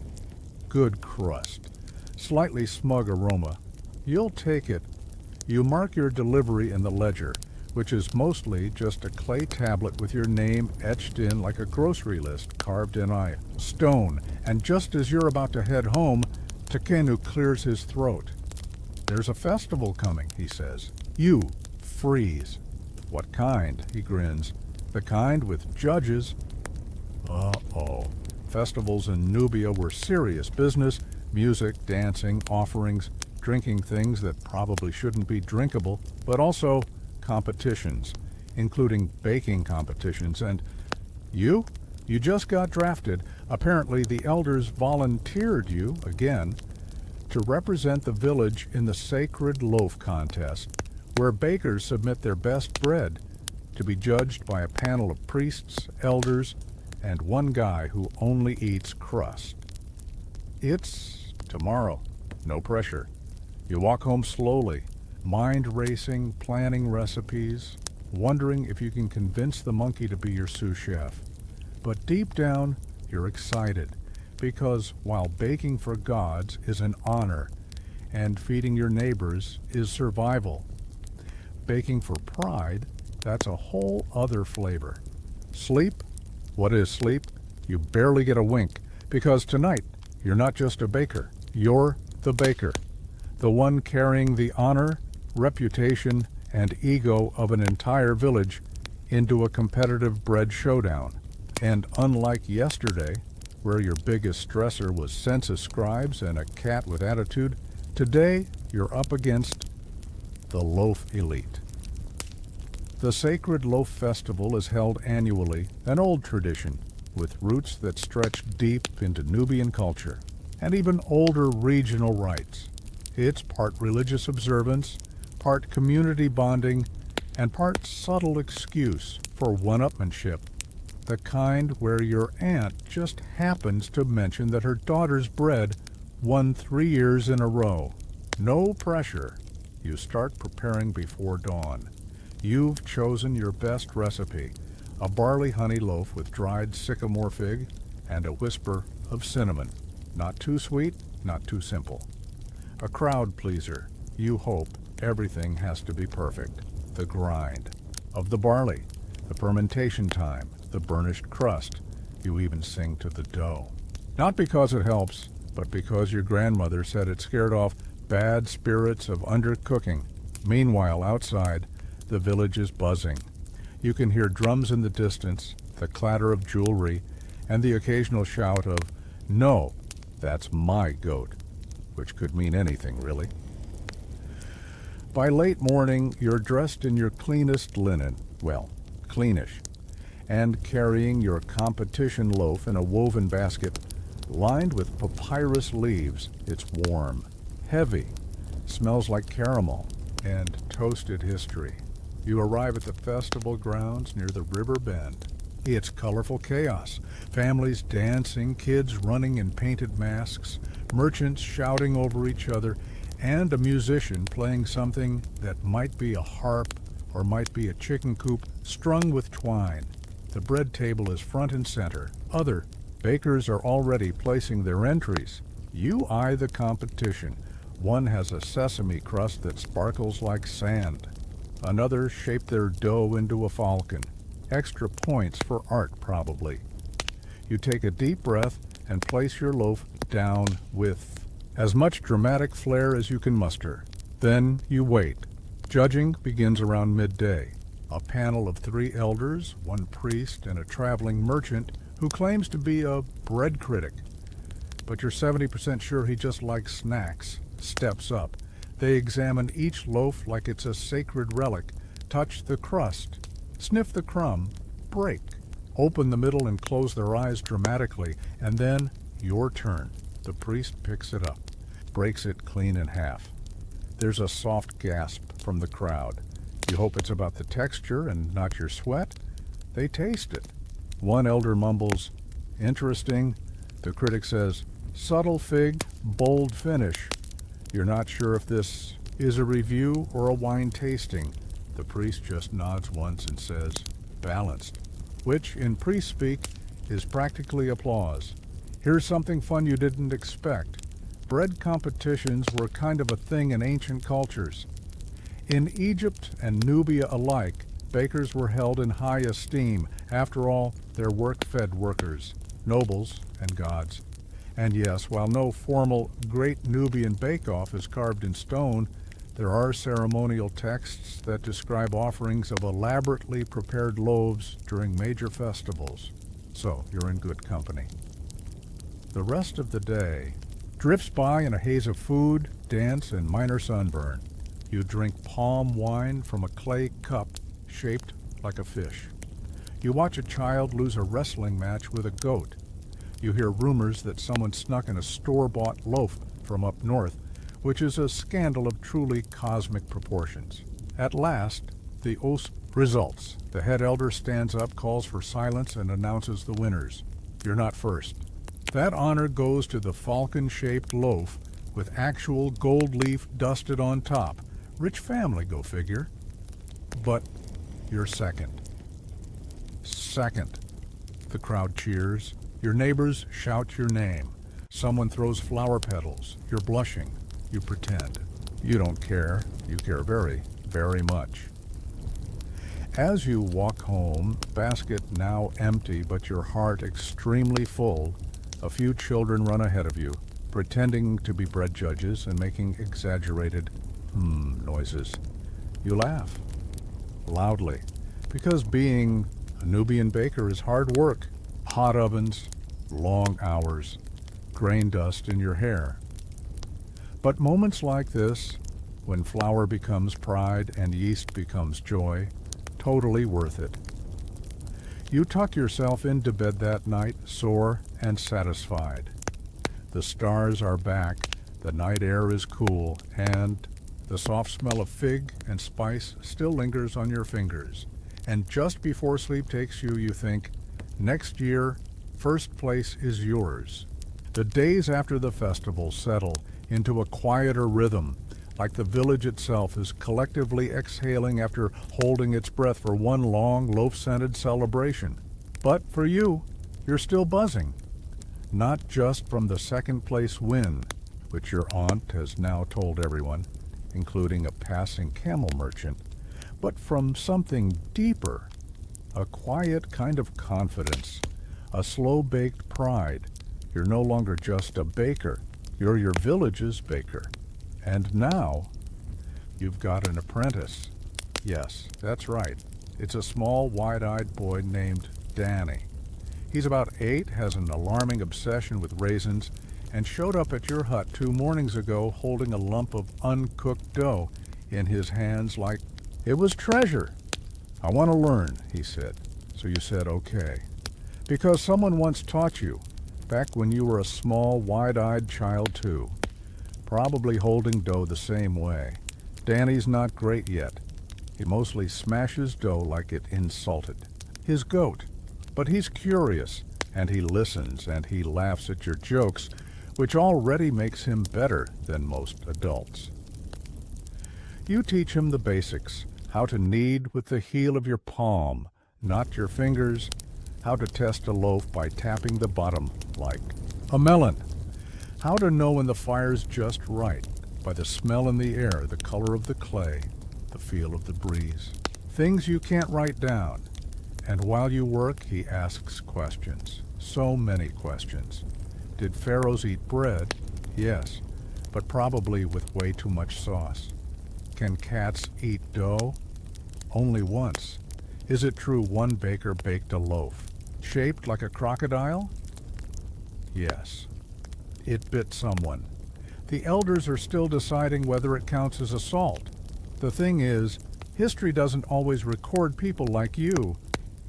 Good crust. Slightly smug aroma. You'll take it. You mark your delivery in the ledger, which is mostly just a clay tablet with your name etched in like a grocery list carved in stone. And just as you're about to head home, Takenu clears his throat. There's a festival coming, he says. You freeze. What kind? He grins. The kind with judges. Uh-oh. Festivals in Nubia were serious business. Music, dancing, offerings, drinking things that probably shouldn't be drinkable, but also competitions, including baking competitions. And you just got drafted. Apparently the elders volunteered you, again, to represent the village in the Sacred Loaf Contest, where bakers submit their best bread to be judged by a panel of priests, elders, and one guy who only eats crust. It's tomorrow. No pressure. You walk home slowly, mind racing, planning recipes, wondering if you can convince the monkey to be your sous chef. But deep down, you're excited, because while baking for gods is an honor, and feeding your neighbors is survival, baking for pride, that's a whole other flavor. Sleep? What is sleep? You barely get a wink, because tonight, you're not just a baker. You're the baker. The one carrying the honor, reputation, and ego of an entire village into a competitive bread showdown. And unlike yesterday, where your biggest stressor was census scribes and a cat with attitude, today you're up against the loaf elite. The Sacred Loaf Festival is held annually, an old tradition, with roots that stretch deep into Nubian culture, and even older regional rites. It's part religious observance, part community bonding, and part subtle excuse for one-upmanship, the kind where your aunt just happens to mention that her daughter's bread won 3 years in a row. No pressure. You start preparing before dawn. You've chosen your best recipe, a barley honey loaf with dried sycamore fig and a whisper of cinnamon. Not too sweet, not too simple. A crowd pleaser. You hope everything has to be perfect. The grind of the barley, the fermentation time, the burnished crust. You even sing to the dough. Not because it helps, but because your grandmother said it scared off bad spirits of undercooking. Meanwhile, outside, the village is buzzing. You can hear drums in the distance, the clatter of jewelry, and the occasional shout of, "No, that's my goat," which could mean anything, really. By late morning, you're dressed in your cleanest linen, well, cleanish, and carrying your competition loaf in a woven basket lined with papyrus leaves. It's warm, heavy, smells like caramel, and toasted history. You arrive at the festival grounds near the river bend. It's colorful chaos. Families dancing, kids running in painted masks, merchants shouting over each other, and a musician playing something that might be a harp or might be a chicken coop strung with twine. The bread table is front and center. Other bakers are already placing their entries. You eye the competition. One has a sesame crust that sparkles like sand. Another shaped their dough into a falcon. Extra points for art, probably. You take a deep breath and place your loaf down with as much dramatic flair as you can muster. Then you wait. Judging begins around midday. A panel of 3 elders, 1 priest, and a traveling merchant who claims to be a bread critic. But you're 70% sure he just likes snacks. Steps up. They examine each loaf like it's a sacred relic, touch the crust, sniff the crumb, break, open the middle and close their eyes dramatically, and then your turn. The priest picks it up, breaks it clean in half. There's a soft gasp from the crowd. You hope it's about the texture and not your sweat. They taste it. One elder mumbles, "Interesting." The critic says, "Subtle fig, bold finish." You're not sure if this is a review or a wine tasting. The priest just nods once and says, "Balanced," which, in priest speak, is practically applause. Here's something fun you didn't expect. Bread competitions were kind of a thing in ancient cultures. In Egypt and Nubia alike, bakers were held in high esteem. After all, they're work-fed workers, nobles and gods. And yes, while no formal Great Nubian Bake-Off is carved in stone, there are ceremonial texts that describe offerings of elaborately prepared loaves during major festivals. So you're in good company. The rest of the day drifts by in a haze of food, dance, and minor sunburn. You drink palm wine from a clay cup shaped like a fish. You watch a child lose a wrestling match with a goat. You hear rumors that someone snuck in a store-bought loaf from up north, which is a scandal of truly cosmic proportions. At last, the oath results. The head elder stands up, calls for silence, and announces the winners. You're not first. That honor goes to the falcon-shaped loaf with actual gold leaf dusted on top. Rich family, go figure. But you're second. Second. The crowd cheers. Your neighbors shout your name. Someone throws flower petals. You're blushing. You pretend. You don't care. You care very, very much. As you walk home, basket now empty but your heart extremely full, a few children run ahead of you, pretending to be bread judges and making exaggerated noises. You laugh. Loudly. Because being a Nubian baker is hard work. Hot ovens, long hours, grain dust in your hair. But moments like this, when flour becomes pride and yeast becomes joy, totally worth it. You tuck yourself into bed that night, sore and satisfied. The stars are back, the night air is cool, and the soft smell of fig and spice still lingers on your fingers. And just before sleep takes you, you think, next year, first place is yours. The days after the festival settle into a quieter rhythm, like the village itself is collectively exhaling after holding its breath for one long, loaf-scented celebration. But for you, you're still buzzing. Not just from the second-place win, which your aunt has now told everyone, including a passing camel merchant, but from something deeper, a quiet kind of confidence, a slow-baked pride. You're no longer just a baker, you're your village's baker. And now, you've got an apprentice. Yes, that's right. It's a small, wide-eyed boy named Danny. He's about 8, has an alarming obsession with raisins, and showed up at your hut 2 mornings ago holding a lump of uncooked dough in his hands like it was treasure. "I want to learn," he said. So you said, "Okay." Because someone once taught you, back when you were a small, wide-eyed child too. Probably holding dough the same way. Danny's not great yet. He mostly smashes dough like it insulted his goat. But he's curious, and he listens, and he laughs at your jokes, which already makes him better than most adults. You teach him the basics, how to knead with the heel of your palm, not your fingers, how to test a loaf by tapping the bottom like a melon, how to know when the fire's just right, by the smell in the air, the color of the clay, the feel of the breeze. Things you can't write down. And while you work, he asks questions. So many questions. Did pharaohs eat bread? Yes, but probably with way too much sauce. Can cats eat dough? Only once. Is it true one baker baked a loaf shaped like a crocodile? Yes. It bit someone. The elders are still deciding whether it counts as assault. The thing is, history doesn't always record people like you.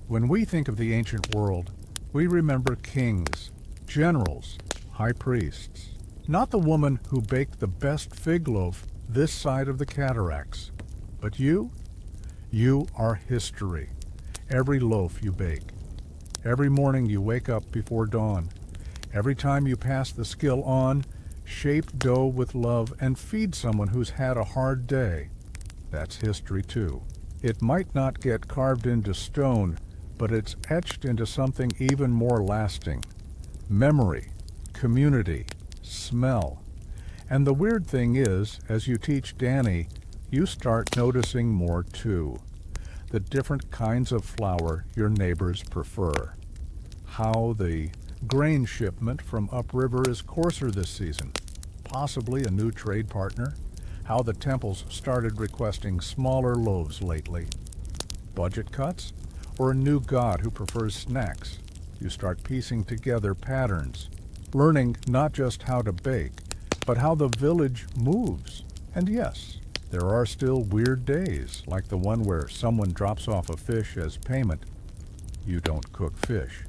When we think of the ancient world, we remember kings, generals, high priests. Not the woman who baked the best fig loaf this side of the cataracts. But you are history. Every loaf you bake. Every morning you wake up before dawn. Every time you pass the skill on, shape dough with love and feed someone who's had a hard day. That's history too. It might not get carved into stone, but it's etched into something even more lasting. Memory, community, smell. And the weird thing is, as you teach Danny, you start noticing more too. The different kinds of flour your neighbors prefer. How the grain shipment from upriver is coarser this season. Possibly a new trade partner. How the temples started requesting smaller loaves lately. Budget cuts? Or a new god who prefers snacks. You start piecing together patterns. Learning not just how to bake, but how the village moves. And yes, there are still weird days, like the one where someone drops off a fish as payment. You don't cook fish.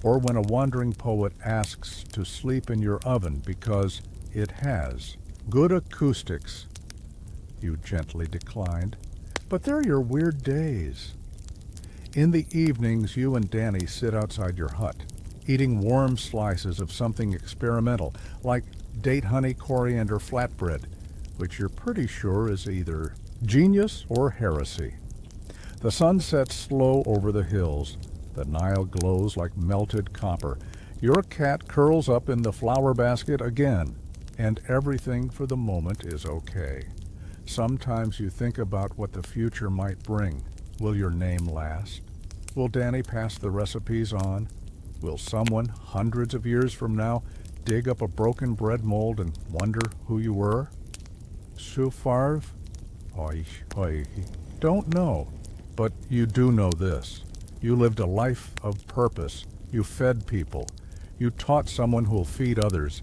Or when a wandering poet asks to sleep in your oven because it has good acoustics. You gently declined. But they're your weird days. In the evenings, you and Danny sit outside your hut, eating warm slices of something experimental, like date honey coriander flatbread, which you're pretty sure is either genius or heresy. The sun sets slow over the hills. The Nile glows like melted copper. Your cat curls up in the flower basket again, and everything for the moment is okay. Sometimes you think about what the future might bring. Will your name last? Will Danny pass the recipes on? Will someone, hundreds of years from now, dig up a broken bread mold and wonder who you were? Sufarv? Oi. Don't know. But you do know this. You lived a life of purpose. You fed people. You taught someone who'll feed others.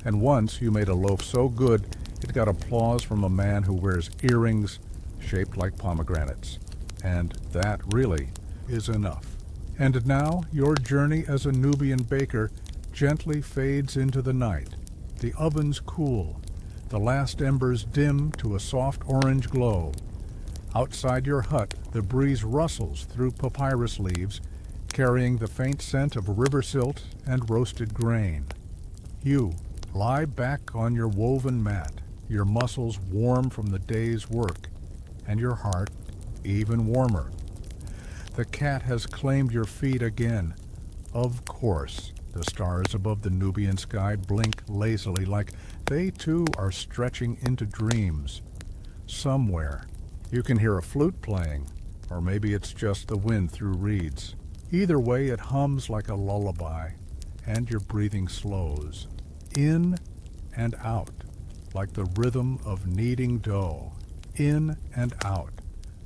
And once you made a loaf so good, it got applause from a man who wears earrings shaped like pomegranates. And that really is enough. And now your journey as a Nubian baker gently fades into the night. The ovens cool. The last embers dim to a soft orange glow. Outside your hut, the breeze rustles through papyrus leaves, carrying the faint scent of river silt and roasted grain. You lie back on your woven mat, your muscles warm from the day's work, and your heart even warmer. The cat has claimed your feet again. Of course, the stars above the Nubian sky blink lazily like they too are stretching into dreams. Somewhere, you can hear a flute playing, or maybe it's just the wind through reeds. Either way, it hums like a lullaby, and your breathing slows. In and out, like the rhythm of kneading dough. In and out,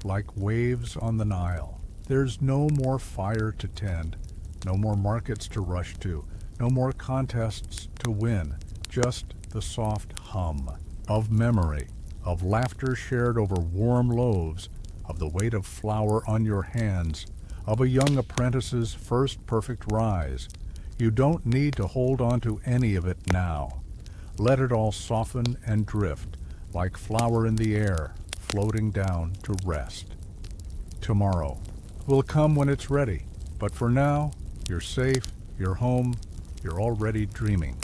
like waves on the Nile. There's no more fire to tend, No more markets to rush to. No more contests to win. Just the soft hum of memory, of laughter shared over warm loaves, of the weight of flour on your hands, of a young apprentice's first perfect rise. You don't need to hold on to any of it now. Let it all soften and drift, like flour in the air, floating down to rest. Tomorrow will come when it's ready, but for now, you're safe, you're home, you're already dreaming.